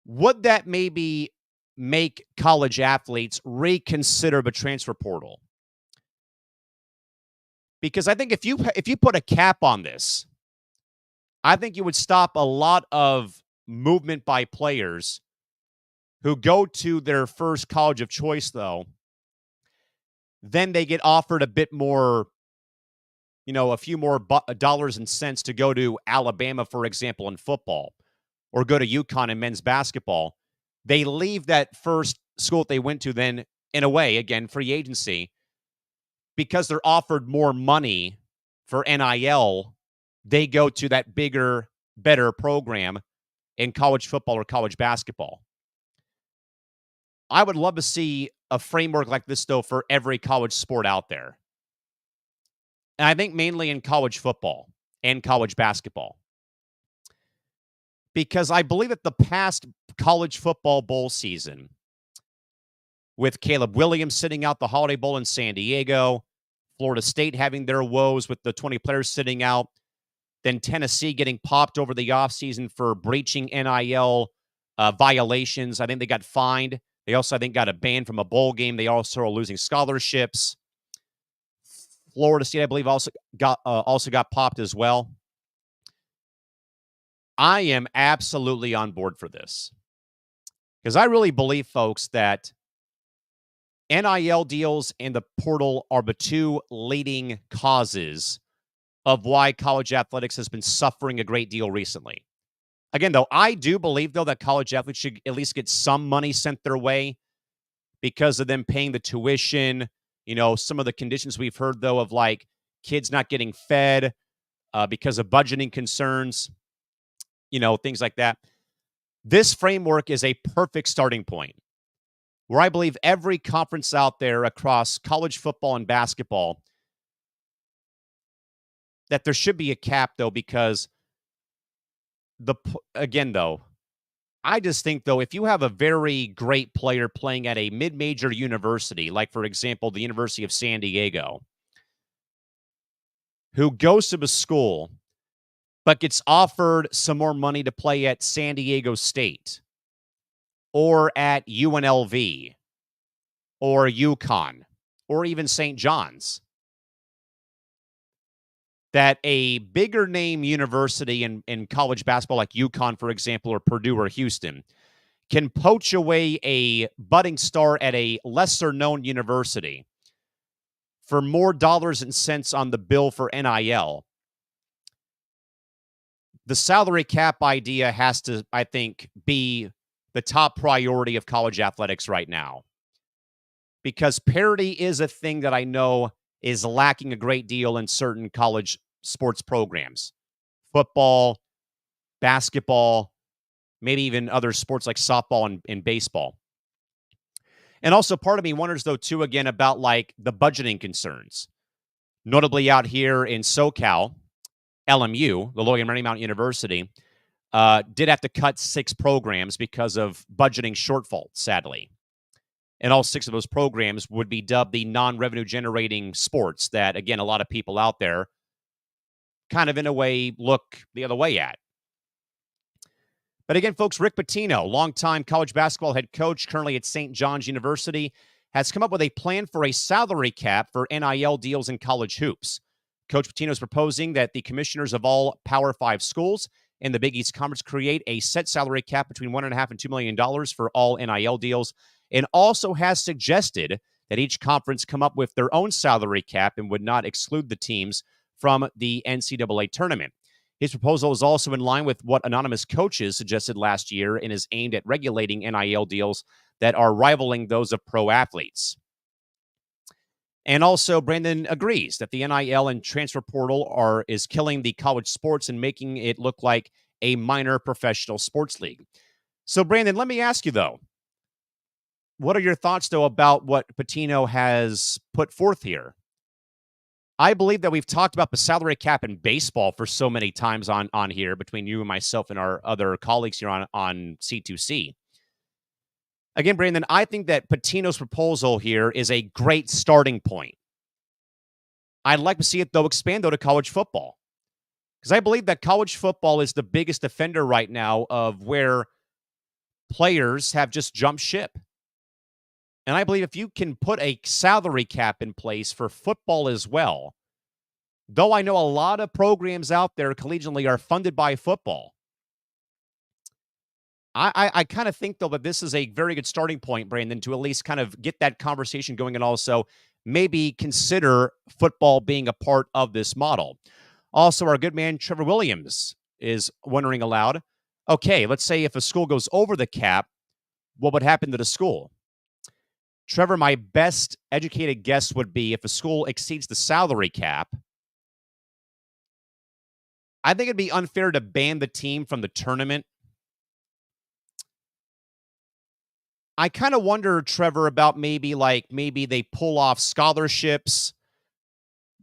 would that maybe make college athletes reconsider the transfer portal? Because I think if you put a cap on this, I think you would stop a lot of movement by players who go to their first college of choice, though. Then they get offered a bit more, a few more dollars and cents to go to Alabama, for example, in football, or go to UConn in men's basketball. They leave that first school that they went to, then, in a way, again, free agency, because they're offered more money for NIL. They go to that bigger, better program in college football or college basketball. I would love to see a framework like this, though, for every college sport out there. And I think mainly in college football and college basketball. Because I believe that the past college football bowl season, with Caleb Williams sitting out the Holiday Bowl in San Diego, Florida State having their woes with the 20 players sitting out, then Tennessee getting popped over the offseason for breaching NIL violations. I think they got fined. They also, I think, got a ban from a bowl game. They also are losing scholarships. Florida State, I believe, also got popped as well. I am absolutely on board for this, because I really believe, folks, that NIL deals and the portal are the two leading causes of why college athletics has been suffering a great deal recently. Again, though, I do believe, though, that college athletes should at least get some money sent their way because of them paying the tuition. Some of the conditions we've heard, though, of like kids not getting fed because of budgeting concerns, things like that. This framework is a perfect starting point where I believe every conference out there across college football and basketball, that there should be a cap, though, because again, though, I just think, though, if you have a very great player playing at a mid-major university, like, for example, the University of San Diego, who goes to the school but gets offered some more money to play at San Diego State or at UNLV or UConn or even St. John's, that a bigger name university in college basketball like UConn, for example, or Purdue or Houston, can poach away a budding star at a lesser-known university for more dollars and cents on the bill for NIL. The salary cap idea has to, I think, be the top priority of college athletics right now, because parity is a thing that I know is lacking a great deal in certain college sports programs. Football, basketball, maybe even other sports like softball and baseball. And also part of me wonders, though, too, again, about like the budgeting concerns. Notably out here in SoCal, LMU, the Logan Marymount University, did have to cut 6 programs because of budgeting shortfall, sadly. And all 6 of those programs would be dubbed the non-revenue generating sports that, again, a lot of people out there kind of in a way look the other way at. But again, folks, Rick Pitino, longtime college basketball head coach, currently at St. John's University, has come up with a plan for a salary cap for NIL deals in college hoops. Coach Pitino is proposing that the commissioners of all Power 5 schools in the Big East Conference create a set salary cap between $1.5 and $2 million for all NIL deals, and also has suggested that each conference come up with their own salary cap and would not exclude the teams from the NCAA tournament. His proposal is also in line with what anonymous coaches suggested last year and is aimed at regulating NIL deals that are rivaling those of pro athletes. And also, Brandon agrees that the NIL and transfer portal is killing the college sports and making it look like a minor professional sports league. So, Brandon, let me ask you, though, what are your thoughts, though, about what Pitino has put forth here? I believe that we've talked about the salary cap in baseball for so many times on here between you and myself and our other colleagues here on C2C. Again, Brandon, I think that Pitino's proposal here is a great starting point. I'd like to see it, though, expand, though, to college football, because I believe that college football is the biggest offender right now of where players have just jumped ship. And I believe if you can put a salary cap in place for football as well, Though I know a lot of programs out there collegiately are funded by football, I kind of think, though, that this is a very good starting point, Brandon, to at least kind of get that conversation going and also maybe consider football being a part of this model. Also, our good man, Trevor Williams, is wondering aloud, okay, let's say if a school goes over the cap, what would happen to the school? Trevor, my best educated guess would be if a school exceeds the salary cap, I think it'd be unfair to ban the team from the tournament. I kind of wonder, Trevor, about maybe they pull off scholarships.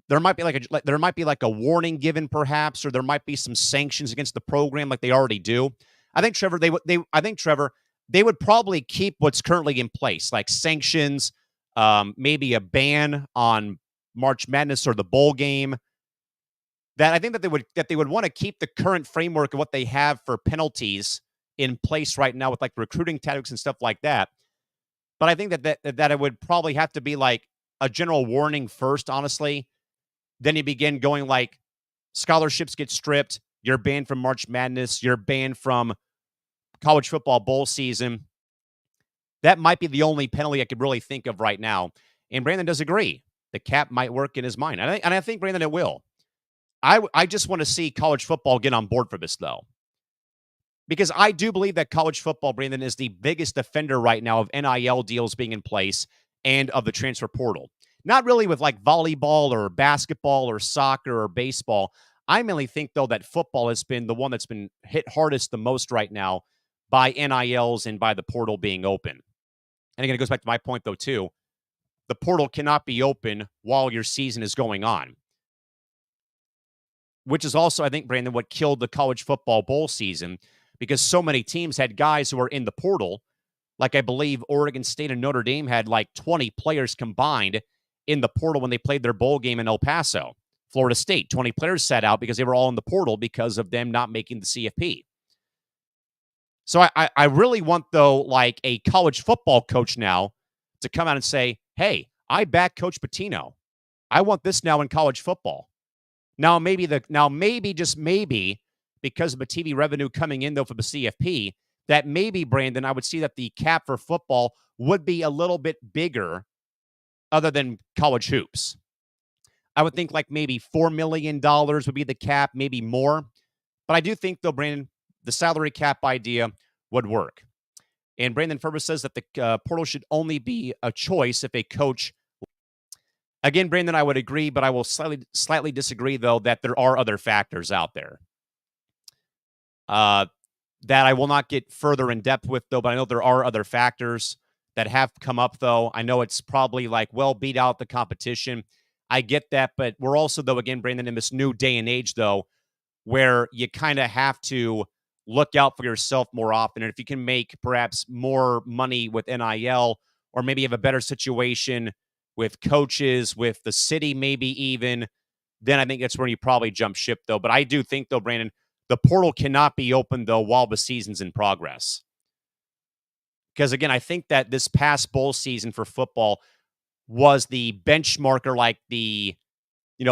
There might be like a warning given, perhaps, or there might be some sanctions against the program, like they already do. I think, Trevor, they would probably keep what's currently in place, like sanctions, maybe a ban on March Madness or the bowl game. That I think that they would want to keep the current framework of what they have for penalties in place right now with like recruiting tactics and stuff like that. But I think that it would probably have to be like a general warning first, honestly. Then you begin going like scholarships get stripped, you're banned from March Madness, you're banned from college football bowl season. That might be the only penalty I could really think of right now. And Brandon does agree. The cap might work in his mind. And I think, Brandon, it will. I just want to see college football get on board for this, though. Because I do believe that college football, Brandon, is the biggest offender right now of NIL deals being in place and of the transfer portal. Not really with like volleyball or basketball or soccer or baseball. I mainly think, though, that football has been the one that's been hit hardest the most right now by NILs and by the portal being open. And again, it goes back to my point, though, too. The portal cannot be open while your season is going on, which is also, I think, Brandon, what killed the college football bowl season, because so many teams had guys who were in the portal. Like I believe Oregon State and Notre Dame had like 20 players combined in the portal when they played their bowl game in El Paso. Florida State, 20 players sat out because they were all in the portal because of them not making the CFP. So I really want, though, like a college football coach now to come out and say, hey, I back Coach Pitino. I want this now in college football. Now, just maybe, because of the TV revenue coming in, though, for the CFP, that maybe, Brandon, I would see that the cap for football would be a little bit bigger other than college hoops. I would think like maybe $4 million would be the cap, maybe more. But I do think, though, Brandon, the salary cap idea would work. And Brandon Ferber says that the portal should only be a choice if a coach. Again, Brandon, I would agree, but I will slightly disagree, though, that there are other factors out there that I will not get further in depth with, though, but I know there are other factors that have come up, though. I know it's probably like, well, beat out the competition. I get that, but we're also, though, again, Brandon, in this new day and age, though, where you kind of have to look out for yourself more often. And if you can make perhaps more money with NIL, or maybe have a better situation with coaches, with the city, maybe even, then I think that's where you probably jump ship, though. But I do think, though, Brandon, the portal cannot be open, though, while the season's in progress. Because, again, I think that this past bowl season for football was the benchmark, or like the,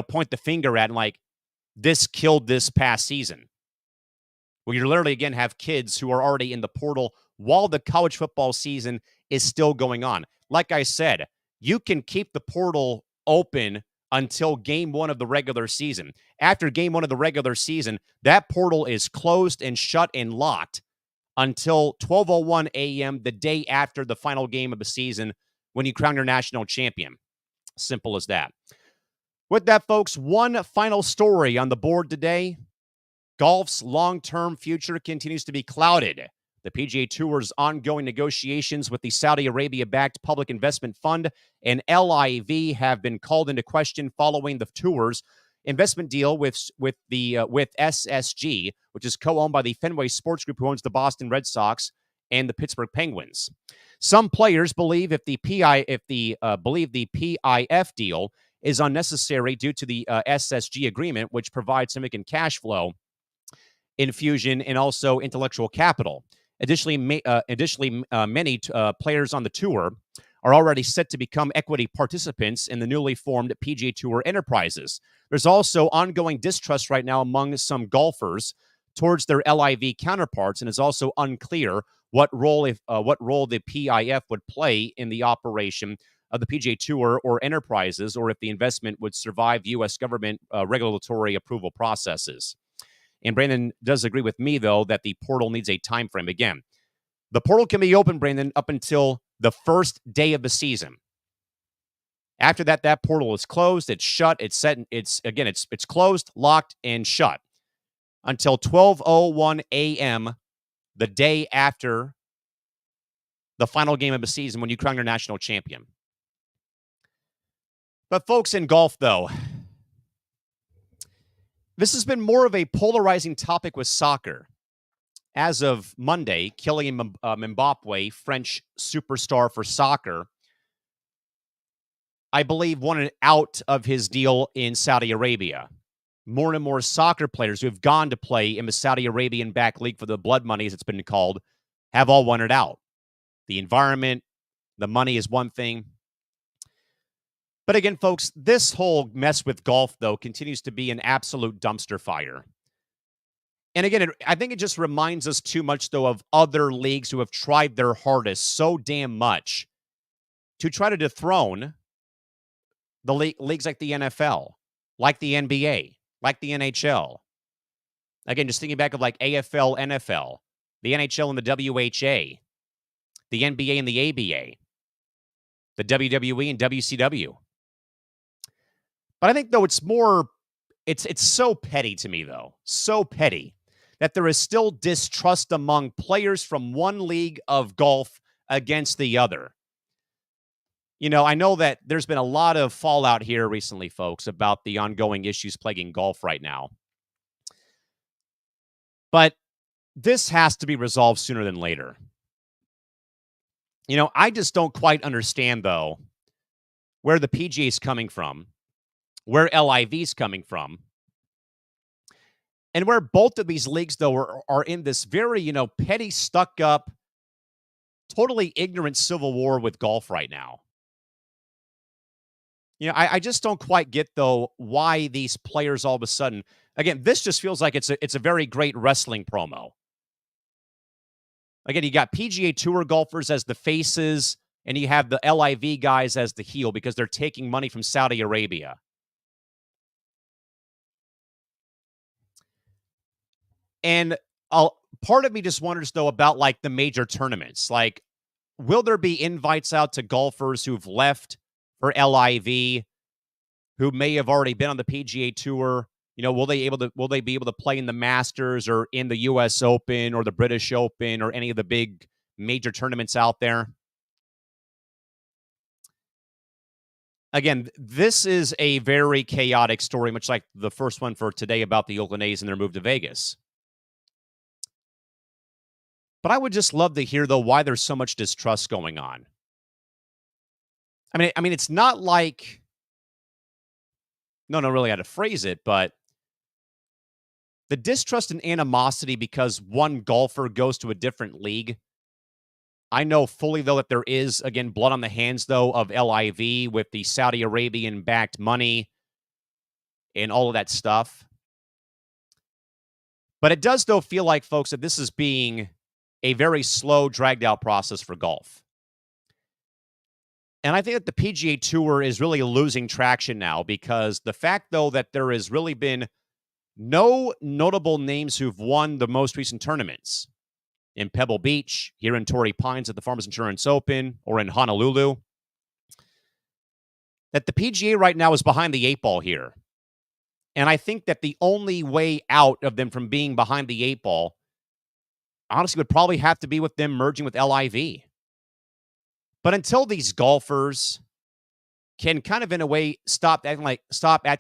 point the finger at, and like, this killed this past season. Well, you literally, again, have kids who are already in the portal while the college football season is still going on. Like I said, you can keep the portal open until game one of the regular season. After game one of the regular season, that portal is closed and shut and locked until 12:01 a.m. the day after the final game of the season, when you crown your national champion. Simple as that. With that, folks, one final story on the board today. Golf's long-term future continues to be clouded. The PGA Tour's ongoing negotiations with the Saudi Arabia-backed Public Investment Fund and LIV have been called into question following the Tour's investment deal with SSG, which is co-owned by the Fenway Sports Group, who owns the Boston Red Sox and the Pittsburgh Penguins. Some players believe the PIF deal is unnecessary due to the SSG agreement, which provides significant cash flow infusion and also intellectual capital. Additionally, many players on the tour are already set to become equity participants in the newly formed PGA Tour enterprises. There's also ongoing distrust right now among some golfers towards their LIV counterparts, and it's also unclear what role the PIF would play in the operation of the PGA Tour or enterprises, or if the investment would survive U.S. government regulatory approval processes. And Brandon does agree with me, though, that the portal needs a time frame. Again, the portal can be open, Brandon, up until the first day of the season. After that, that portal is closed. It's shut. It's set. It's closed, locked, and shut until 12:01 a.m. the day after the final game of the season when you crown your national champion. But folks, in golf, though, this has been more of a polarizing topic with soccer. As of Monday, Kylian Mbappe, French superstar for soccer, I believe wanted out of his deal in Saudi Arabia. More and more soccer players who have gone to play in the Saudi Arabian-backed league for the blood money, as it's been called, have all wanted out. The environment, the money is one thing. But again, folks, this whole mess with golf, though, continues to be an absolute dumpster fire. And again, I think it just reminds us too much, though, of other leagues who have tried their hardest so damn much to try to dethrone the leagues like the NFL, like the NBA, like the NHL. Again, just thinking back of like AFL, NFL, the NHL and the WHA, the NBA and the ABA, the WWE and WCW. But I think, though, it's so petty to me, though, so petty, that there is still distrust among players from one league of golf against the other. You know, I know that there's been a lot of fallout here recently, folks, about the ongoing issues plaguing golf right now. But this has to be resolved sooner than later. You know, I just don't quite understand, though, where the PGA is coming from, where LIV is coming from, and where both of these leagues, though, are in this very, petty, stuck-up, totally ignorant civil war with golf right now. You know, I just don't quite get, though, why these players all of a sudden, again, this just feels like it's a very great wrestling promo. Again, you got PGA Tour golfers as the faces, and you have the LIV guys as the heel because they're taking money from Saudi Arabia. And part of me just wonders, though, about, like, the major tournaments. Like, will there be invites out to golfers who've left for LIV, who may have already been on the PGA Tour? You know, will they be able to play in the Masters or in the U.S. Open or the British Open or any of the big major tournaments out there? Again, this is a very chaotic story, much like the first one for today about the Oakland A's and their move to Vegas. But I would just love to hear, though, why there's so much distrust going on. I mean, it's not like, no, really how to phrase it, but the distrust and animosity because one golfer goes to a different league. I know fully, though, that there is, again, blood on the hands, though, of LIV with the Saudi Arabian-backed money and all of that stuff. But it does, though, feel like, folks, that this is being a very slow, dragged-out process for golf. And I think that the PGA Tour is really losing traction now because the fact, though, that there has really been no notable names who've won the most recent tournaments in Pebble Beach, here in Torrey Pines at the Farmers Insurance Open, or in Honolulu, that the PGA right now is behind the eight ball here. And I think that the only way out of them from being behind the eight ball, honestly, would probably have to be with them merging with LIV. But until these golfers can kind of, in a way, stop acting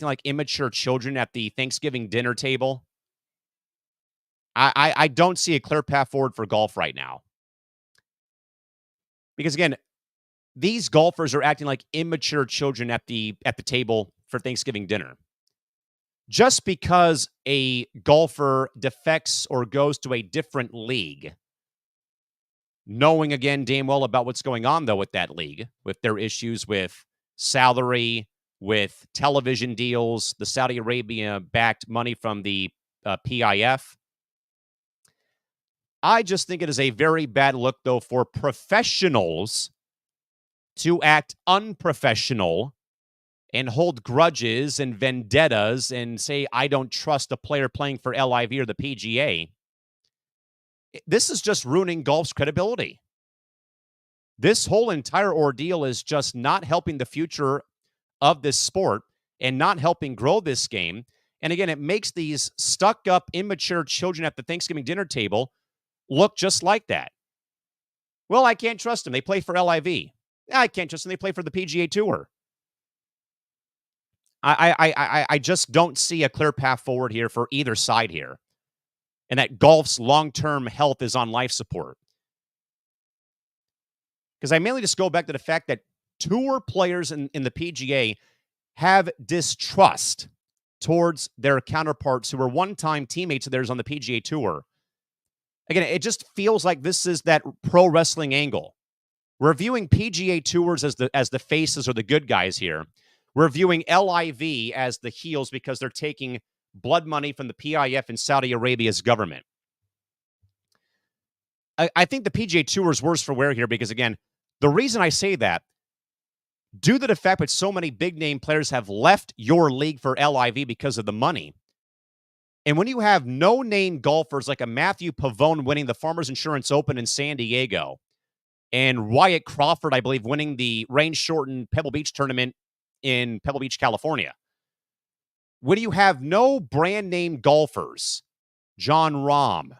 like immature children at the Thanksgiving dinner table, I don't see a clear path forward for golf right now. Because again, these golfers are acting like immature children at the table for Thanksgiving dinner. Just because a golfer defects or goes to a different league knowing again damn well about what's going on, though, with that league, with their issues with salary, with television deals, the Saudi Arabia-backed money from the PIF. I just think it is a very bad look, though, for professionals to act unprofessional and hold grudges and vendettas and say, I don't trust a player playing for LIV or the PGA. This is just ruining golf's credibility. This whole entire ordeal is just not helping the future of this sport and not helping grow this game. And again, it makes these stuck-up, immature children at the Thanksgiving dinner table look just like that. Well, I can't trust them. They play for LIV. I can't trust them. They play for the PGA Tour. I just don't see a clear path forward here for either side here. And that golf's long-term health is on life support. Because I mainly just go back to the fact that tour players in the PGA have distrust towards their counterparts who were one-time teammates of theirs on the PGA Tour. Again, it just feels like this is that pro wrestling angle. We're viewing PGA Tours as the faces or the good guys here. We're viewing LIV as the heels because they're taking blood money from the PIF and Saudi Arabia's government. I think the PGA Tour is worse for wear here because, again, the reason I say that, due to the fact that so many big-name players have left your league for LIV because of the money, and when you have no-name golfers like a Matthew Pavone winning the Farmers Insurance Open in San Diego, and Wyatt Crawford, I believe, winning the rain-shortened Pebble Beach tournament in Pebble Beach, California. When you have no brand-name golfers, John Rahm,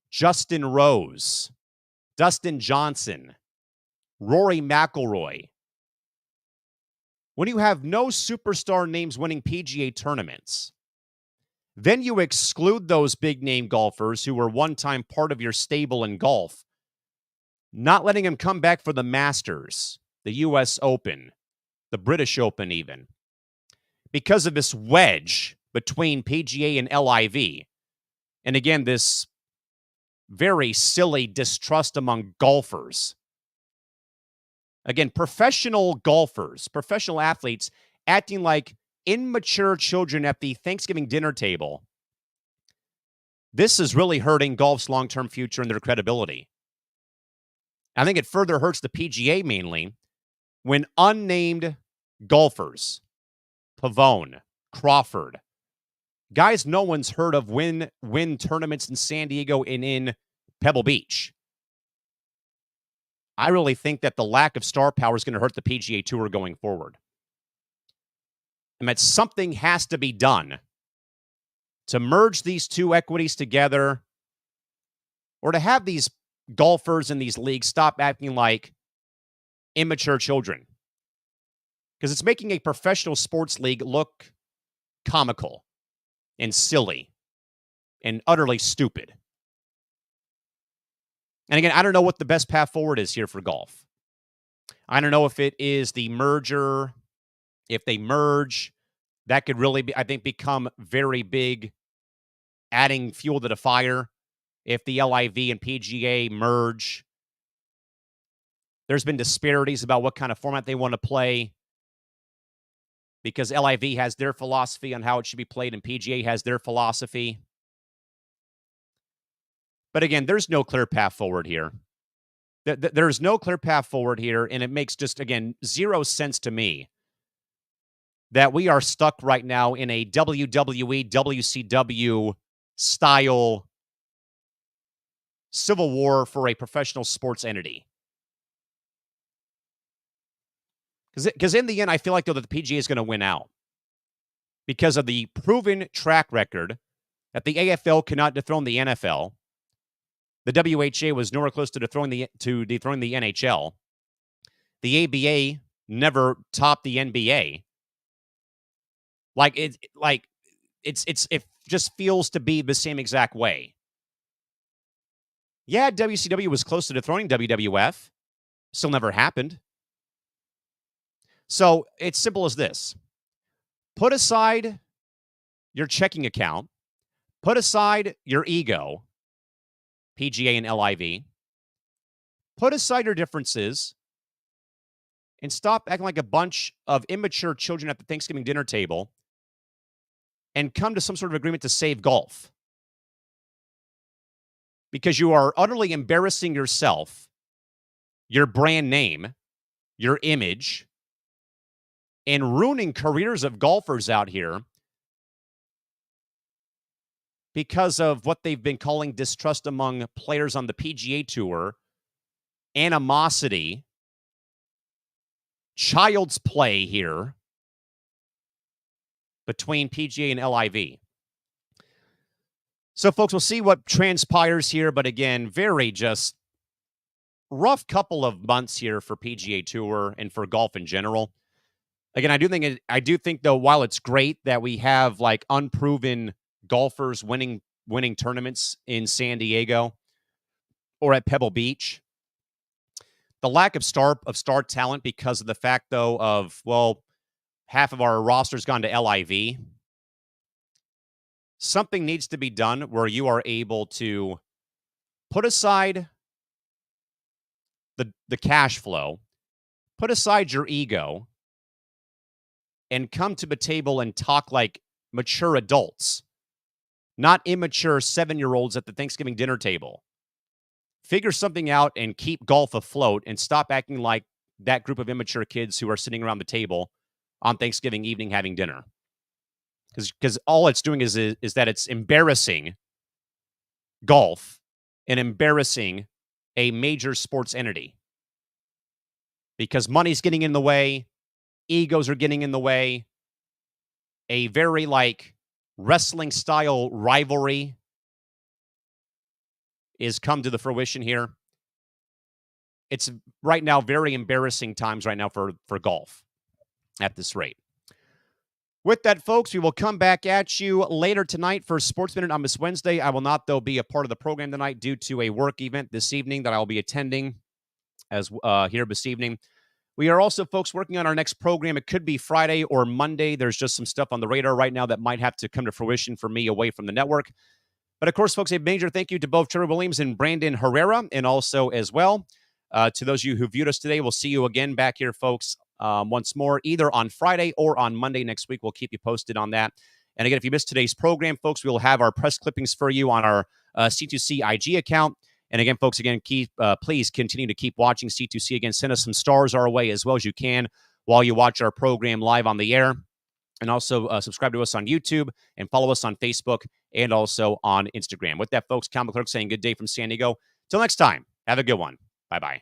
Justin Rose, Dustin Johnson, Rory McIlroy, when you have no superstar names winning PGA tournaments, then you exclude those big-name golfers who were one-time part of your stable in golf, not letting them come back for the Masters, the U.S. Open, the British Open even, because of this wedge between PGA and LIV. And again, this very silly distrust among golfers. Again, professional golfers, professional athletes acting like immature children at the Thanksgiving dinner table. This is really hurting golf's long-term future and their credibility. I think it further hurts the PGA mainly when unnamed golfers, Pavone, Crawford, guys no one's heard of win tournaments in San Diego and in Pebble Beach. I really think that the lack of star power is going to hurt the PGA Tour going forward. And that something has to be done to merge these two equities together or to have these golfers in these leagues stop acting like immature children. Because it's making a professional sports league look comical and silly and utterly stupid. And again, I don't know what the best path forward is here for golf. I don't know if it is the merger. If they merge, that could really be, I think, become very big, adding fuel to the fire. If the LIV and PGA merge, there's been disparities about what kind of format they want to play because LIV has their philosophy on how it should be played and PGA has their philosophy. But again, there's no clear path forward here. There's no clear path forward here, and it makes just, again, zero sense to me that we are stuck right now in a WWE, WCW style civil war for a professional sports entity. Because in the end, I feel like, though, that the PGA is going to win out because of the proven track record that the AFL cannot dethrone the NFL. The WHA was nowhere close to dethrowing the NHL. The ABA never topped the NBA. It just feels to be the same exact way. Yeah, WCW was close to dethroning WWF. Still never happened. So it's simple as this. Put aside your checking account. Put aside your ego, PGA and LIV. Put aside your differences and stop acting like a bunch of immature children at the Thanksgiving dinner table and come to some sort of agreement to save golf. Because you are utterly embarrassing yourself, your brand name, your image, and ruining careers of golfers out here because of what they've been calling distrust among players on the PGA Tour, animosity, child's play here between PGA and LIV. So, folks, we'll see what transpires here. But again, very just rough couple of months here for PGA Tour and for golf in general. Again, I do think though, while it's great that we have like unproven golfers winning tournaments in San Diego or at Pebble Beach, the lack of star talent because of the fact though of, well, half of our roster's gone to LIV. Something needs to be done where you are able to put aside the cash flow, put aside your ego, and come to the table and talk like mature adults, not immature 7-year-olds at the Thanksgiving dinner table. Figure something out and keep golf afloat and stop acting like that group of immature kids who are sitting around the table on Thanksgiving evening having dinner. Because all it's doing is that it's embarrassing golf and embarrassing a major sports entity. Because money's getting in the way, egos are getting in the way, a very like wrestling style rivalry is come to the fruition here. It's right now very embarrassing times right now for golf at this rate. With that, folks, we will come back at you later tonight for Sports Minute on this Wednesday. I will not, though, be a part of the program tonight due to a work event this evening that I will be attending as here this evening. We are also, folks, working on our next program. It could be Friday or Monday. There's just some stuff on the radar right now that might have to come to fruition for me away from the network. But, of course, folks, a major thank you to both Trevor Williams and Brandon Herrera, and also as well to those of you who viewed us today. We'll see you again back here, folks, once more, either on Friday or on Monday next week. We'll keep you posted on that. And again, if you missed today's program, folks, we will have our press clippings for you on our C2C IG account. And again, folks, please continue to keep watching C2C. Again, send us some stars our way as well as you can while you watch our program live on the air. And also subscribe to us on YouTube and follow us on Facebook and also on Instagram. With that, folks, Callan McClurg saying good day from San Diego. Till next time, have a good one. Bye-bye.